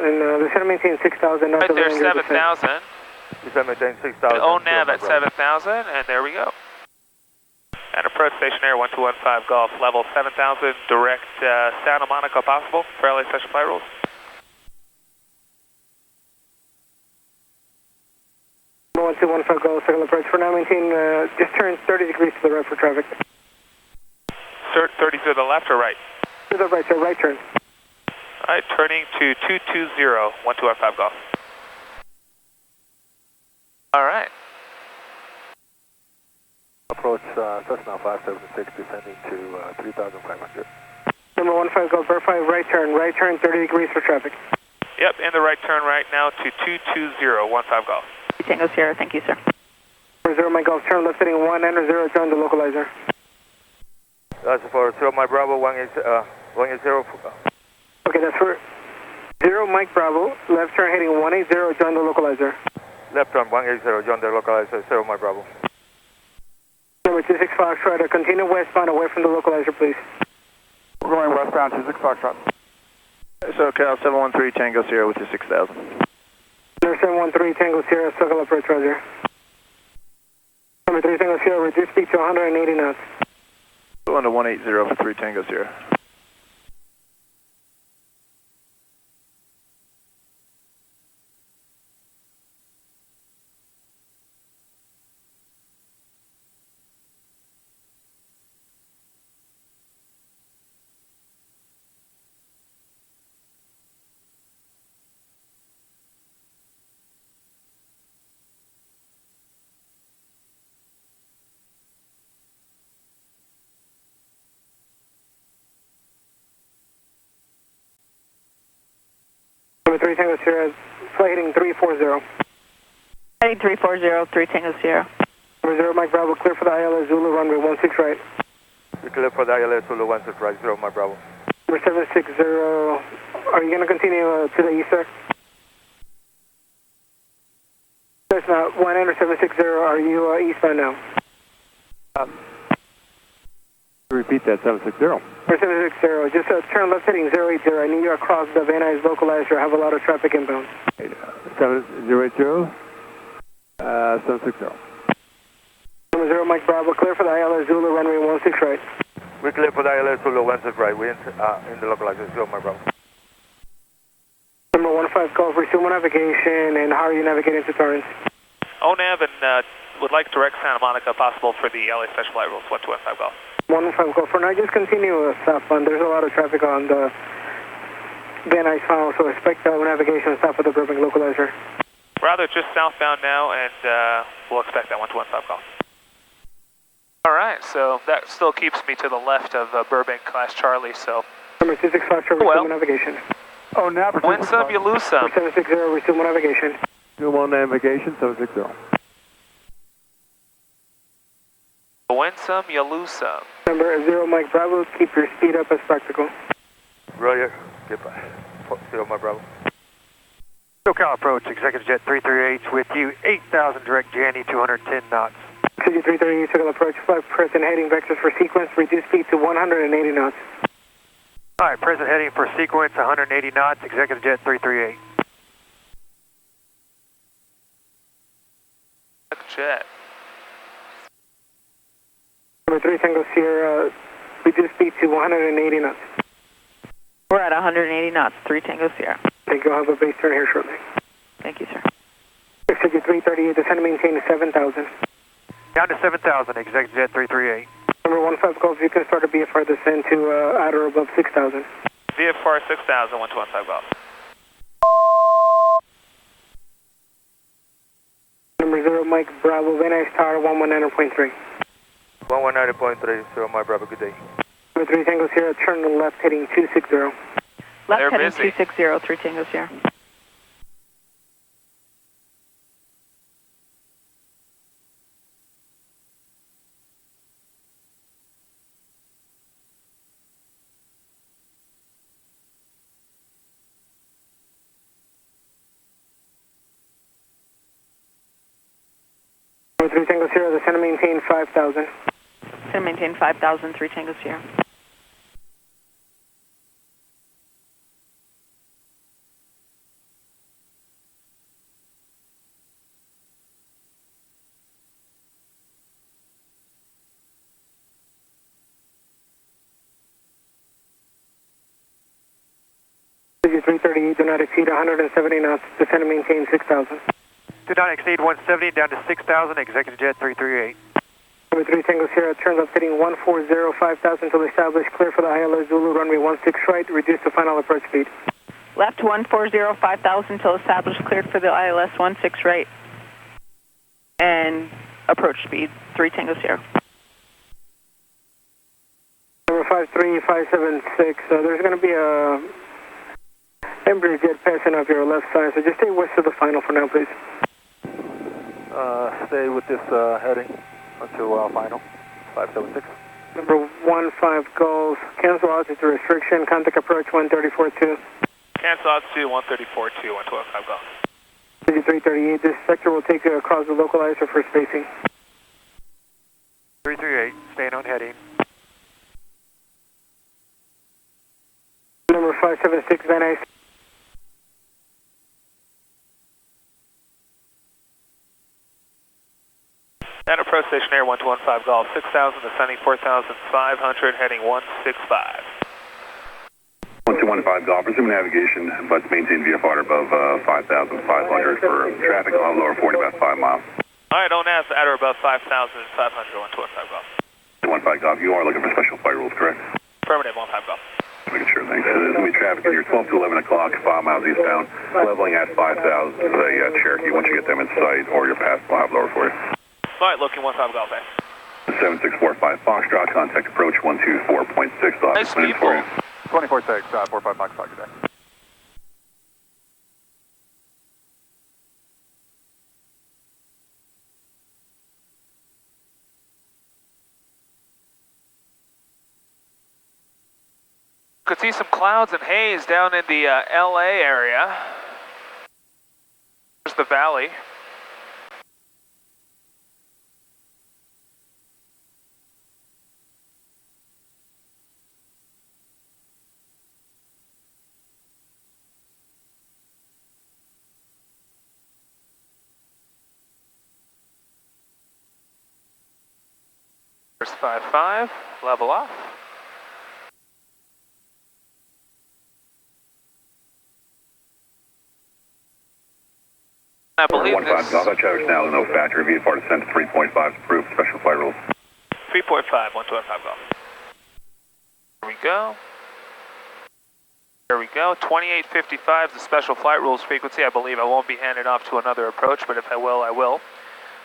and they're maintain 6,000. Right there, 7,000. Descend maintain 6,000. Own nav at 7,000, and there we go. And approach station air 1215 Golf, level 7,000, direct Santa Monica possible for LA session flight rules. One 215 Golf, SoCal approach. For now, maintain, just turn 30 degrees to the right for traffic. 30 to the left or right? To the right, sir, right turn. Alright, turning to 220, 1215 Golf. Alright. Approach Cessna 576, descending to 3,500. Number 15 Golf, verify right turn 30 degrees for traffic. Yep, in the right turn right now to 220, 15 Golf. Tango Sierra, thank you, sir. 0 Mike Golf, turn left heading 1, enter 0, join the localizer. That's for 0 Mike Bravo, 180. Okay, that's for 0 Mike Bravo, left turn heading 180, join the localizer. Left turn 180, join the localizer, 0 Mike Bravo. Number 26 Foxtrot, continue westbound away from the localizer, please. We're going westbound, 26 Foxtrot. SoCal 713 Tango Sierra with you 6,000. Number 713 Tango Sierra, SoCal approach, roger. Number 3 Tango Sierra, reduce speed to 180 knots. Going to 180 for 3 Tango Sierra. Number 3 Tango Sierra, flight heading 340. Heading 340, 3 Tango Sierra. Number 0 Mike Bravo, clear for the ILS Zulu runway 16 right. You're clear for the ILS Zulu 16 right, 0 Mike Bravo. Number 760, are you going to continue to the east, sir? That's not 1 enter 760, are you eastbound now? Repeat that, 760. 760, just turn left heading 080. I need you across the Van Nuys localizer. I have a lot of traffic inbound. 7080, 760. 0 Mike Bravo, clear for the ILS Zulu runway 16 right. We clear for the ILS Zulu 16 right. We're in the localizer. Zero, my bravo. Number 15 Golf, resume navigation, and how are you navigating to Torrance? ONAV and would like direct Santa Monica possible for the LA Special Flight Rules, 1215 Golf. 15 Golf, for now just continue southbound. There's a lot of traffic on the Van Nuys funnel, so expect navigation south of the Burbank localizer. Rather just southbound now, and we'll expect that 1215 Golf. All right, so that still keeps me to the left of Burbank class Charlie, so. Number 26 Foxtrot, resume navigation. Oh, now Win some, you lose some. 760, resume navigation. Resume on navigation, 760. Win some, you lose some. Number 0 Mike Bravo, keep your speed up as practical. Roger. Goodbye. Zero, my bravo. SoCal approach, Executive Jet 338 with you, 8,000 direct Janny, 210 knots. Executive 338, SoCal approach, flight present heading vectors for sequence, reduce speed to 180 knots. All right, present heading for sequence, 180 knots, Executive Jet 338. Jet. Number 3 Tango Sierra, reduce speed to 180 knots. We're at 180 knots, 3 Tango Sierra. Thank you, I'll have a base turn here shortly. Thank you, sir. Executive 338, descend and maintain 7,000. Down to 7,000, Executive Jet 338. Number 15 Golf, you can start a BFR descent to at or above 6,000. VFR 6000, 1215 Golf. Number 0 Mike Bravo, Van Nuys Tower, 119.3. 119.3, Zero, my bravo. Good day. Number 3 Tango Sierra, turn to the left heading 260. Left They're heading busy. 260, 3 Tango Sierra. Number 3 Tango Sierra, descend and maintain 5,000. Gonna maintain 5,000, 3 Tango Sierra. Executive 338, do not exceed 170 knots, descend and maintain 6,000. Do not exceed 170, down to 6,000, Executive Jet 338. Number 3 Tango Sierra, turn left heading 140, 5,000 to establish, clear for the ILS Zulu runway 16 right, reduce to final approach speed. Left 140, 5,000 till established, cleared for the ILS 16 right. And approach speed, 3 Tango Sierra. Number 53576, there's going to be a Embraer jet passing off your left side, so just stay west of the final for now, please. Stay with this heading until final. 576. Number 15 Golf, cancel altitude restriction, contact approach 134.2. Cancel out to 134.2, 1215 Golf. 338, this sector will take you across the localizer for spacing. 338, staying on heading. Number 576 Van Nuys. And approach station air 1215 Golf, 6,000 descending 4,500, heading 165. 1215 Golf, resume navigation, but maintain VFR above 5,500 for traffic on lower 40, about 5 miles. All right, ONAV at or above 5,500, 1215 Golf. 15 Golf, you are looking for special flight rules, correct? Affirmative, 15 Golf. Making sure, thanks. There's going to be traffic in here 12 to 11 o'clock, 5 miles eastbound, leveling at 5,000 to the Cherokee. Once you get them in sight or you're past, we'll have lower for you. All right, looking 15 Golf, eh? 7645 Foxtrot, contact approach 124.6. Nice people. 24.6, 45 Mach 5 today. Could see some clouds and haze down in the LA area. There's the valley. There's 55, level off. I believe 15 this... Golf, traffic now no factor. VFR descent to 3.5 approved. Special flight rules. 3.5, 1215 Golf. Here we go. There we go. 2855 is the special flight rules frequency. I believe I won't be handed off to another approach, but if I will, I will.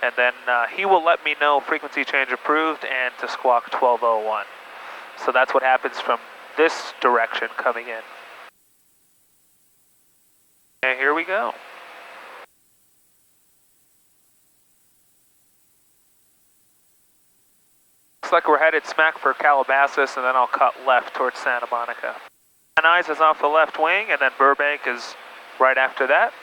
And then he will let me know frequency change approved and to squawk 1201. So that's what happens from this direction coming in. And here we go. Looks like we're headed smack for Calabasas, and then I'll cut left towards Santa Monica. Van Nuys is off the left wing, and then Burbank is right after that.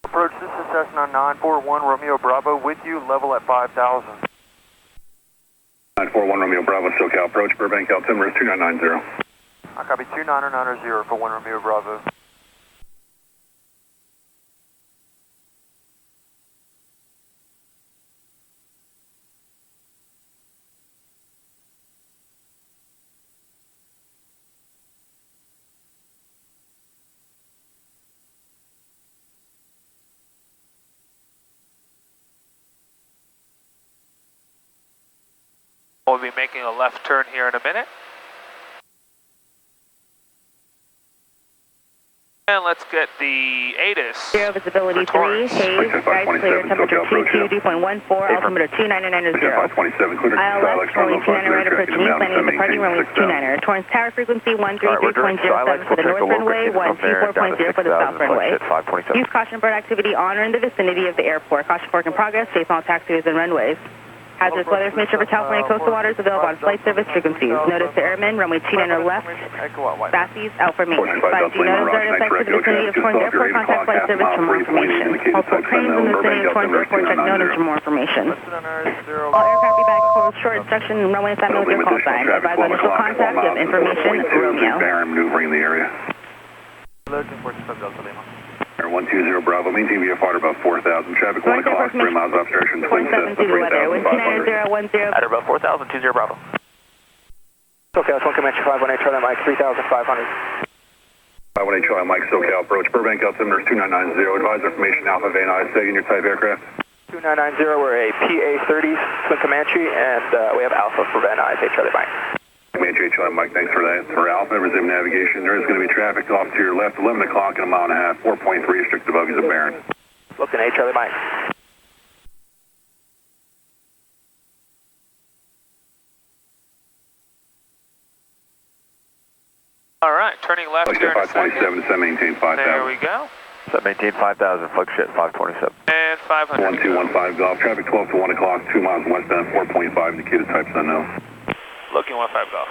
Approach, this is Cessna 941 Romeo Bravo with you, level at 5,000. 941 Romeo Bravo, SoCal approach, Burbank altimeter is 2990. I copy 2990 for 1 Romeo Bravo. We'll be making a left turn here in a minute. And let's get the ATIS. Zero visibility 3, haze, guide clear, temperature 22, dew point 14, altimeter 299 to 0. ILS, runway 29 right approaching east, landing at departing runway 29er. Torrance Tower frequency 133.07 for the north runway, 124.0 for the south runway. Use caution bird activity on or in the vicinity of the airport. Caution fork in progress, safe on all taxiways and runways. Hazardous weather information for California coastal waters available on flight service frequencies. Notice to airmen, runway 29er left, Bassies out for maintenance. 5G notice are in effect for the vicinity of Torrance Airport. Contact flight service for more information. Multiple cranes in the vicinity of Torrance Airport. Check notice for more information. All aircraft be back closed, short instruction, runway assignment with your call sign. Advise on initial contact, you have information, Romeo. Maneuvering in the area. Looking for Delta Lima. 120 Bravo, maintain VFR at about 4,000, traffic 1 o'clock, 3 miles obstruction, twin sets to 3,500. At about 4,000, 20 Bravo. Okay, that's 1 Comanche 518, Charlie Mike, 3,500. 518 Charlie Mike, SoCal approach, Burbank altimeter is 2990, advise information Alpha Van Nuys, in your type aircraft. 2990, we're a PA-30 Twin Comanche, and we have Alpha for Van Nuys, Charlie Mike. Comanche Charlie Mike, thanks for that. For Alpha, resume navigation. There is going to be traffic off to your left, 11 o'clock in a mile and a half, 4.3 restricted bogies of Barron. Looking at Charlie Mike. All right, turning left here in a second. 527, descend maintain 5,000. There we go. Descend maintain 5,000, flagship 527. And 500. 1215 Golf, traffic 12 to 1 o'clock, 2 miles westbound, 4.5, indicated types unknown. Looking 15 Golf.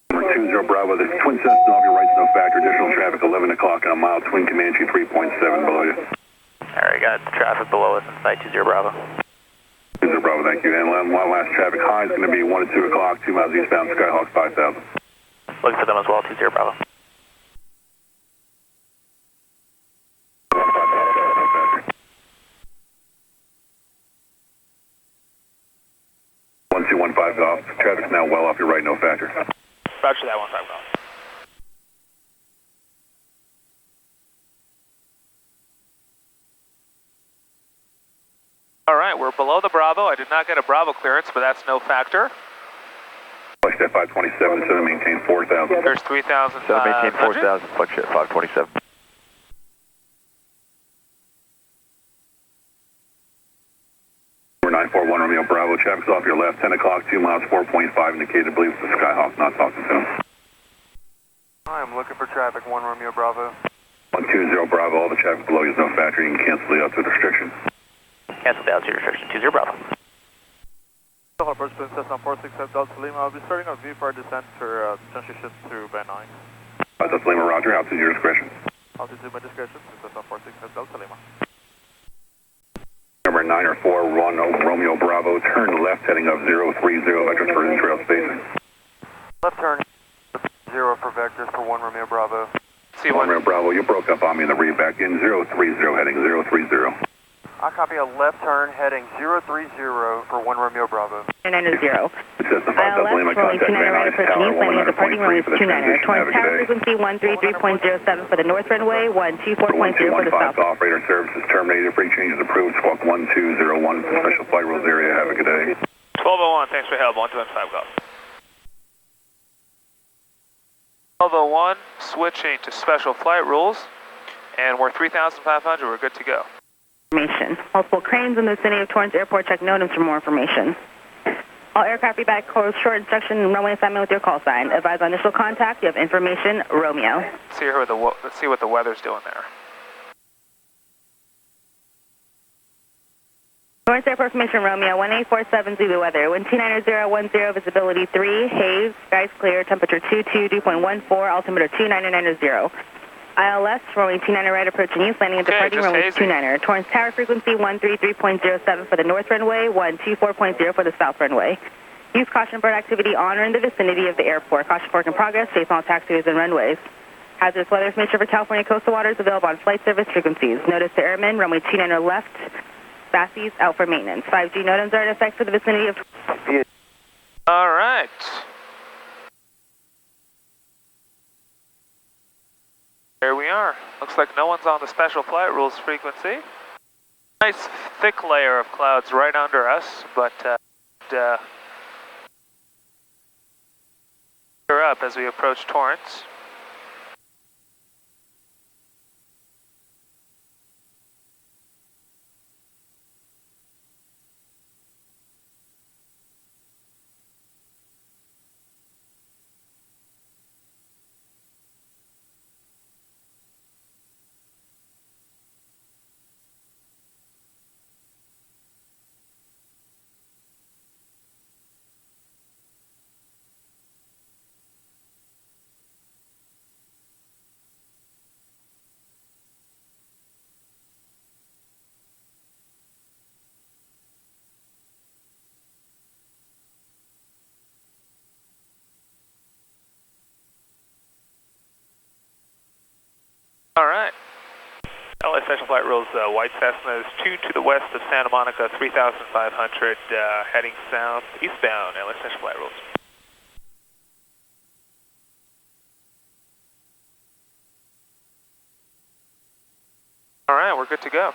Number 20 Bravo, this twin Cessna off your right, no factor, additional traffic 11 o'clock in a mile, twin Comanche 3.7 below you. Alright, got traffic below us inside 20 Bravo. 20 Bravo, thank you. And one last traffic high is going to be 1 to 2 o'clock, 2 miles eastbound, Skyhawk 5,000. Looking for them as well, 20 Bravo. Golf. Traffic's now well off your right, no factor. Roger that, 15 Golf. All right, we're below the Bravo. I did not get a Bravo clearance, but that's no factor. Flight 527, so maintain 4,000. There's 3,000. So maintain 4,000, flight 527. We're 941 Romeo Bravo, traffic's off your left, 10 o'clock, 2 miles, 4.5 indicated, believe it's the Skyhawk, not talking to him. I'm looking for traffic, 1 Romeo Bravo. 120 Bravo, all the traffic below you is no factor, you can cancel the altitude restriction. Cancel the altitude restriction, 20 Bravo. Approach to Cessna 467 Delta Lima, I'll be starting a VFR descent for potential shift through Van Nuys. Delta Lima, roger, altitude your discretion. Altitude by discretion, Cessna 467 Delta Lima. Number 9 or 4, Romeo Bravo, turn left heading up 030 vectors for trail spacing. Left turn 0 for vectors for 1 Romeo Bravo. See Romeo Bravo, you broke up on me in the read back in 030 heading 030. I copy a left turn heading 030 for 1 Romeo Bravo. 990. Cessna 5 Delta Lima, rolling contact 29 Van right Nuys approaching Tower, east, landing at departing runway 29er. Torrance tower Navigate. frequency 133.07 for the north runway, 124.0 for the south. Operator services terminated, free changes approved, squawk 1201 for special flight rules area, have a good day. 1201, thanks for help, 125 golf. 1201, switching to special flight rules, and we're 3,500, we're good to go. Information. Multiple cranes in the vicinity of Torrance Airport. Check NOTAMs for more information. All aircraft feedback, short instruction, runway assignment with your call sign. Advise on initial contact. You have information, Romeo. Let's see what the weather's doing there. Torrance Airport information, Romeo, 1847 Zulu weather. Wind 29010, visibility 3, haze, skies clear, temperature 22, dew point 14, altimeter 29990. ILS, rolling 29er right approaching east, landing at departing runway 29er. Torrance tower frequency 133.07 for the north runway, 124.0 for the south runway. Use caution bird activity on or in the vicinity of the airport. Caution for work in progress, safe on all taxiways and runways. Hazardous weather information for California coastal waters available on flight service frequencies. Notice to airmen, runway 29er left, Bassies out for maintenance. 5G NOTAMs are in effect for the vicinity of... All right. There we are. Looks like no one's on the special flight rules frequency. Nice thick layer of clouds right under us, but clear up as we approach Torrance. All right. LA Special Flight Rules, White Cessna is 2 to the west of Santa Monica, 3,500, heading south, eastbound, LA Special Flight Rules. All right, we're good to go.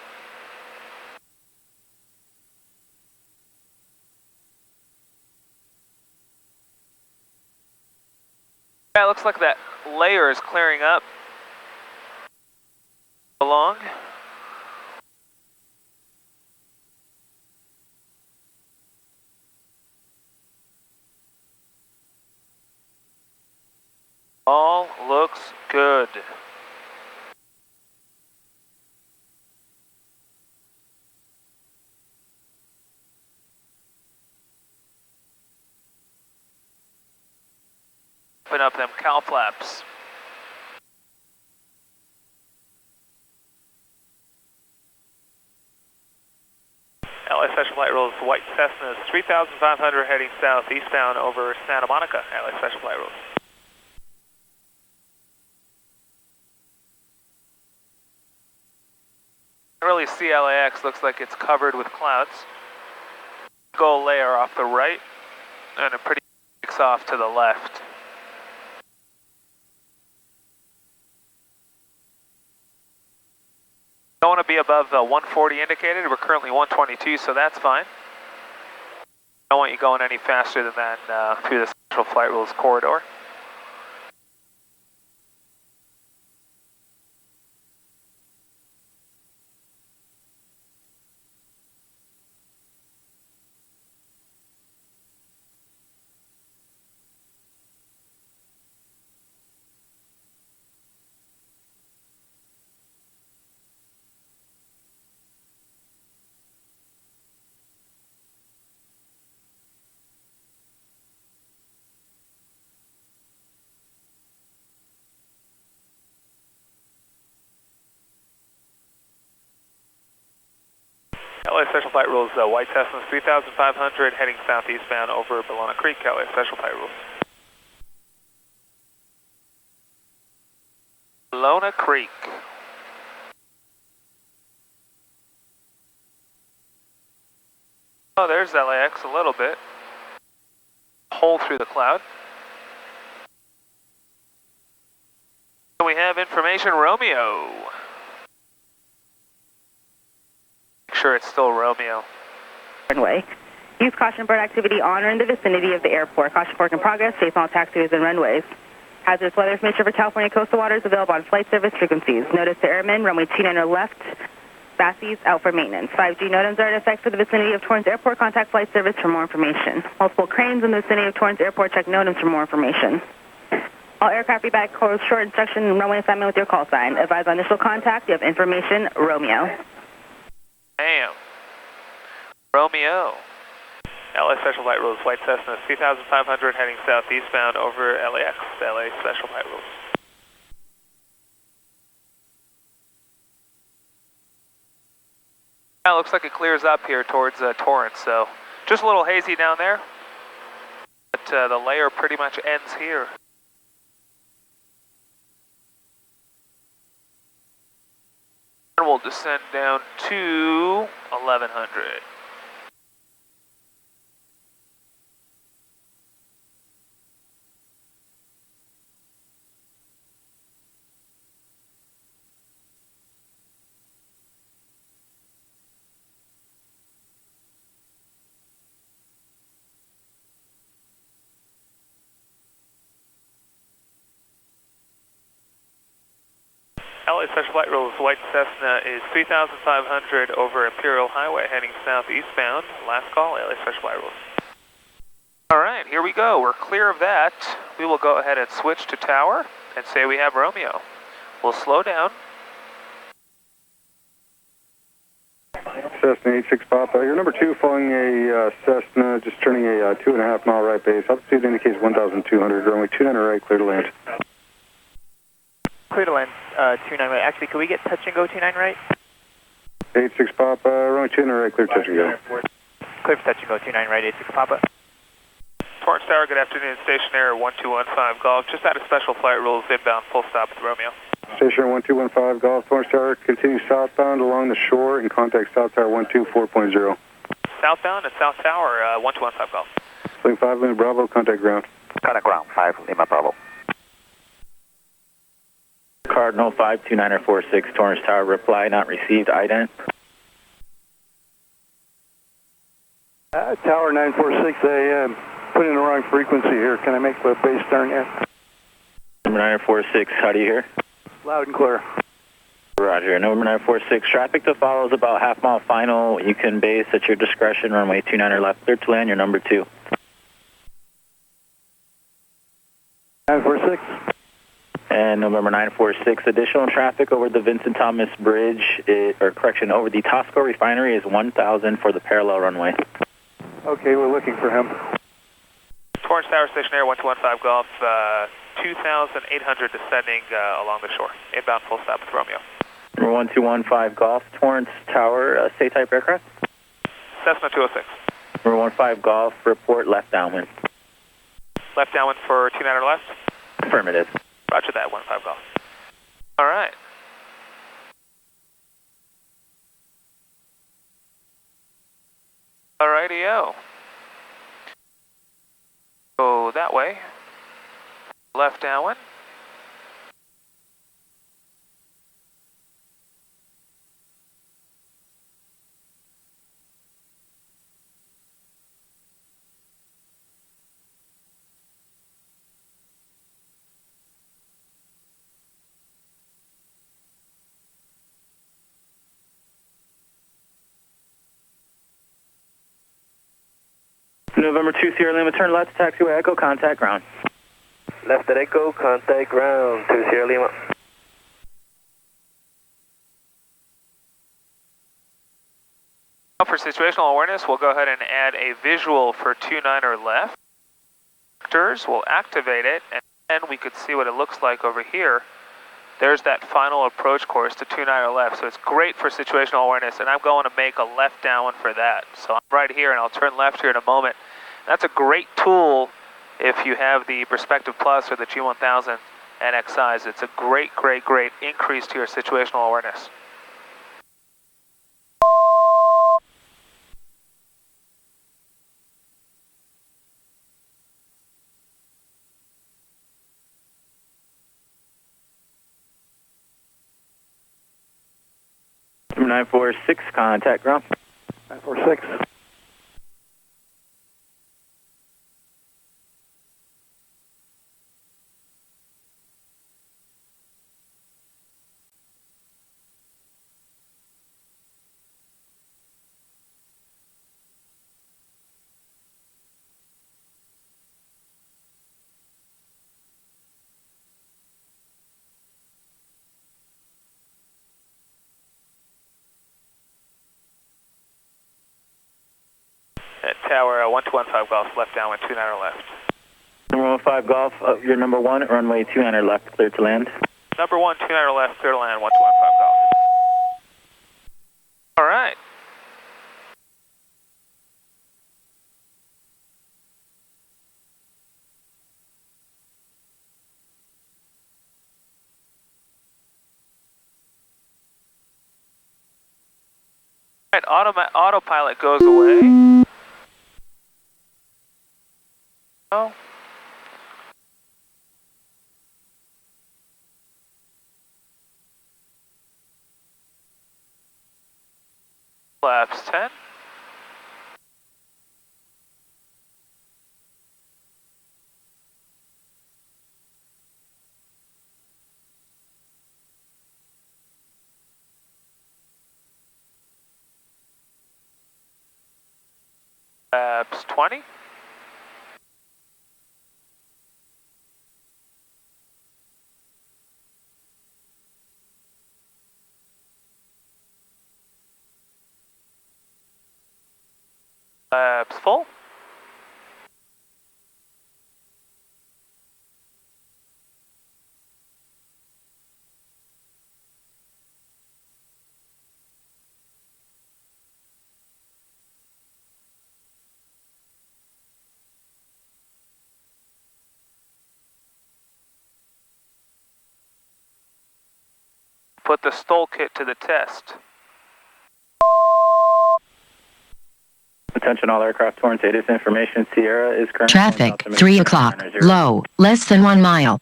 Yeah, it looks like that layer is clearing up. Along. All looks good. Open up them cowl flaps. LA Special Flight Rules, White Cessna is 3,500 heading south, eastbound over Santa Monica, LA Special Flight Rules. Early CLAX looks like it's covered with clouds. Gold layer off the right, and a pretty mix off to the left. Don't want to be above the 140 indicated. We're currently 122, so that's fine. Don't want you going any faster than that through the Special Flight Rules corridor. LA Special Flight Rules, White Cessna 3500 heading southeastbound over Ballona Creek, LA Special Flight Rules. Ballona Creek. Oh, there's LAX a little bit. Hole through the cloud. We have information Romeo. Make sure it's still Romeo. Runway. Use caution bird activity on or in the vicinity of the airport. Caution work in progress, safe on all taxiways and runways. Hazardous weather information for California coastal waters available on flight service frequencies. Notice to airmen, runway 29 left, Bassies out for maintenance. 5G NOTAMs are in effect for the vicinity of Torrance Airport. Contact flight service for more information. Multiple cranes in the vicinity of Torrance Airport. Check NOTAMs for more information. All aircraft be back close short instruction runway assignment with your call sign. Advise on initial contact. You have information Romeo. Bam. Romeo. LA Special Flight Rules, White Cessna 3500 heading southeastbound over LAX, LA Special Flight Rules. Yeah, looks like it clears up here towards Torrance, so just a little hazy down there, but the layer pretty much ends here. And we'll descend down to 1100. LA Special Flight Rules, White Cessna is 3500 over Imperial Highway heading southeastbound. Last call, LA Special Flight Rules. All right, here we go. We're clear of that. We will go ahead and switch to tower and say we have Romeo. We'll slow down. Cessna 86 Papa. You're number 2 following a Cessna, just turning a 2.5 mile right base. Altitude indicates 1,200. Runway 29 right, clear to land. Clear to land, 29 right. Actually, could we get touch and go 29 right? 86 Papa, runway 29 right, clear touch and go. Clear for touch and go 29 right, 86 Papa. Torrance Tower, good afternoon. Stationary 1215 Golf. Just out of Special Flight Rules, inbound, full stop with Romeo. Stationary 1215 Golf. Torrance Tower, continue southbound along the shore and contact South Tower 124.0. Southbound at South Tower, 1215 Golf. Link 5 Lima Bravo, contact ground. Contact ground, 5 Lima Bravo. Cardinal 52946, Torrance Tower, reply not received, ident. Tower 946, they put in the wrong frequency here. Can I make the base turn yet? Number 946, how do you hear? Loud and clear. Roger, number 946, traffic to follow is about half mile final. You can base at your discretion, runway 29 left, clear to land, you're number 2. 946. And November 946, additional traffic over the Vincent Thomas Bridge, over the Tosco Refinery is 1,000 for the parallel runway. Okay, we're looking for him. Torrance Tower, stationary 1215 Golf, 2,800 descending along the shore. Inbound, full stop with Romeo. Number 1215 Golf, Torrance Tower, state type aircraft? Cessna 206. Number 15 Golf, report left downwind. Left downwind for 29 left? Affirmative. Roger that, 15 Golf. All right. All righty-o. Go that way. Left downwind. November 2 Sierra Lima, turn left, taxiway Echo, contact ground. Left at Echo, contact ground, 2 Sierra Lima. For situational awareness, we'll go ahead and add a visual for 29er left. We'll activate it, and then we could see what it looks like over here there's that final approach course to 29er left. So it's great for situational awareness, and I'm going to make a left downwind for that. So I'm right here, and I'll turn left here in a moment. That's a great tool if you have the Perspective Plus or the G1000 NXIs. It's a great increase to your situational awareness. Number 946, contact ground. 946. At tower 1215 Golf, left downwind, 29er left. Number 15 Golf, your number 1, runway 29er left, clear to land. Number 1, 29er left, clear to land, 1215 Golf. All right. All right, autopilot goes away. Oh. Flaps 10. Flaps 20. Flaps full. Put the stall kit to the test. Attention all aircraft, Torrance 8 is information. Sierra is currently... Traffic, 3 o'clock, low, less than 1 mile.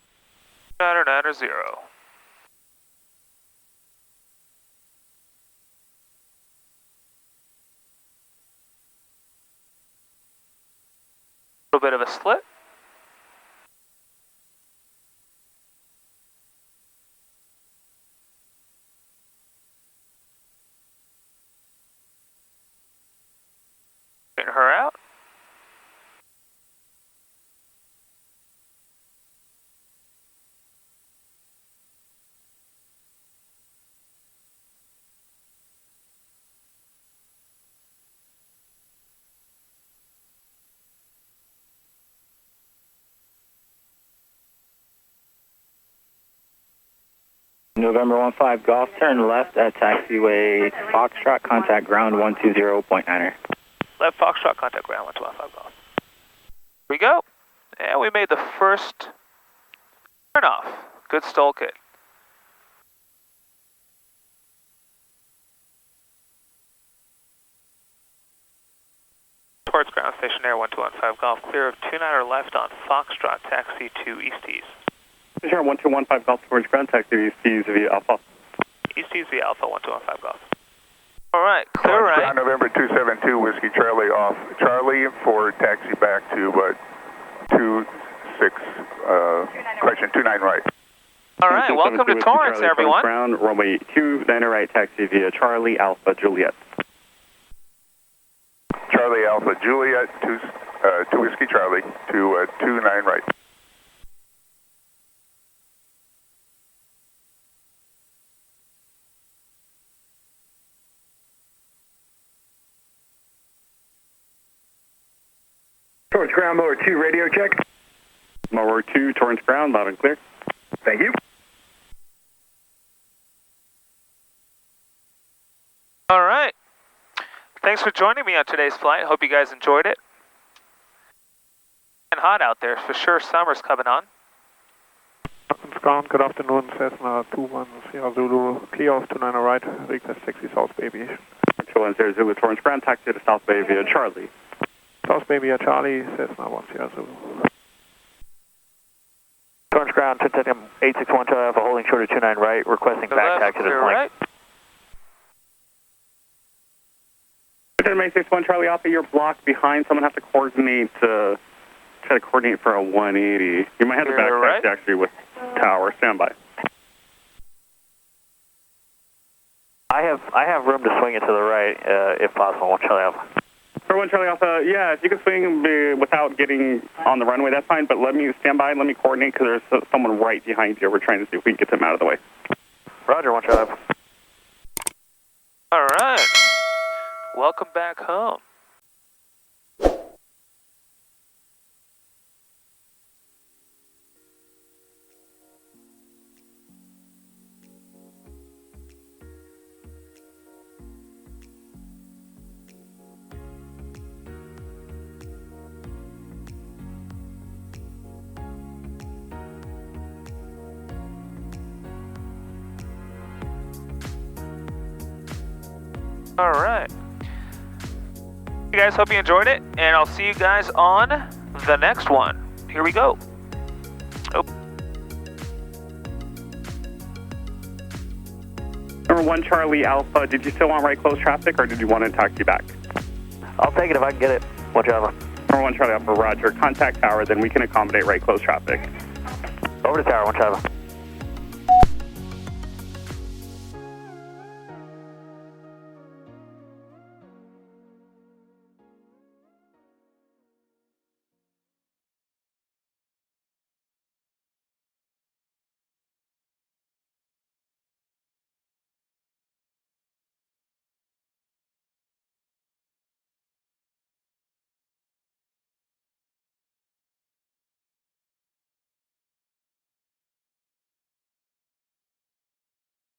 990. A little bit of a slit. Getting her out. November 15 Golf, turn left at taxiway Foxtrot, contact ground 120.9er. Left Foxtrot, contact ground 125 Golf. Here we go. And we made the first turn off. Good stall kit. Towards ground station air 1215 Golf, clear of 29er left on Foxtrot, taxi to East East. Sure, 1215 Golf towards ground, taxi East East via Alpha. East East via Alpha, 1215 Golf. All right, clear right. Ground November 272, Whiskey Charlie off. Charlie for taxi back to 29 right. All right, welcome to Torrance, everyone. Ground, runway 29er right, taxi via Charlie Alpha Juliet. Charlie Alpha Juliet to Whiskey Charlie to 29 right. Torrance ground, mower 2, radio check. Mower 2, Torrance ground, loud and clear. Thank you. All right. Thanks for joining me on today's flight. Hope you guys enjoyed it. And hot out there for sure. Summer's coming on. Ground, good afternoon, Cessna 210 Zulu, clear off 29 right, request 60 South Bay Aviation. 210 Zulu, Torrance Ground, taxi to South Bay via Charlie. South Bay via Charlie, Cessna 10 Zulu. Torrance Ground, 861 Charlie Alpha, holding short of 29 right, requesting back taxi to right. 861 Charlie Alpha, you're blocked behind. Someone has to coordinate try to coordinate for a 180. You might have to back taxi actually with tower. Standby. I have room to swing it to the right, if possible. 1 Charlie Alpha. For 1 Charlie Alpha, yeah, if you can swing without getting on the runway, that's fine. But let me stand by and let me coordinate because there's someone right behind you. We're trying to see if we can get them out of the way. Roger, 1 Charlie Alpha. All right. Welcome back home. All right. You guys, hope you enjoyed it, and I'll see you guys on the next one. Here we go. Number 1 Charlie Alpha, did you still want right close traffic or did you want to taxi back? I'll take it if I can get it. 1 Charlie Alpha. Number 1 Charlie Alpha, roger. Contact tower, then we can accommodate right close traffic. Over to tower, 1 Charlie Alpha.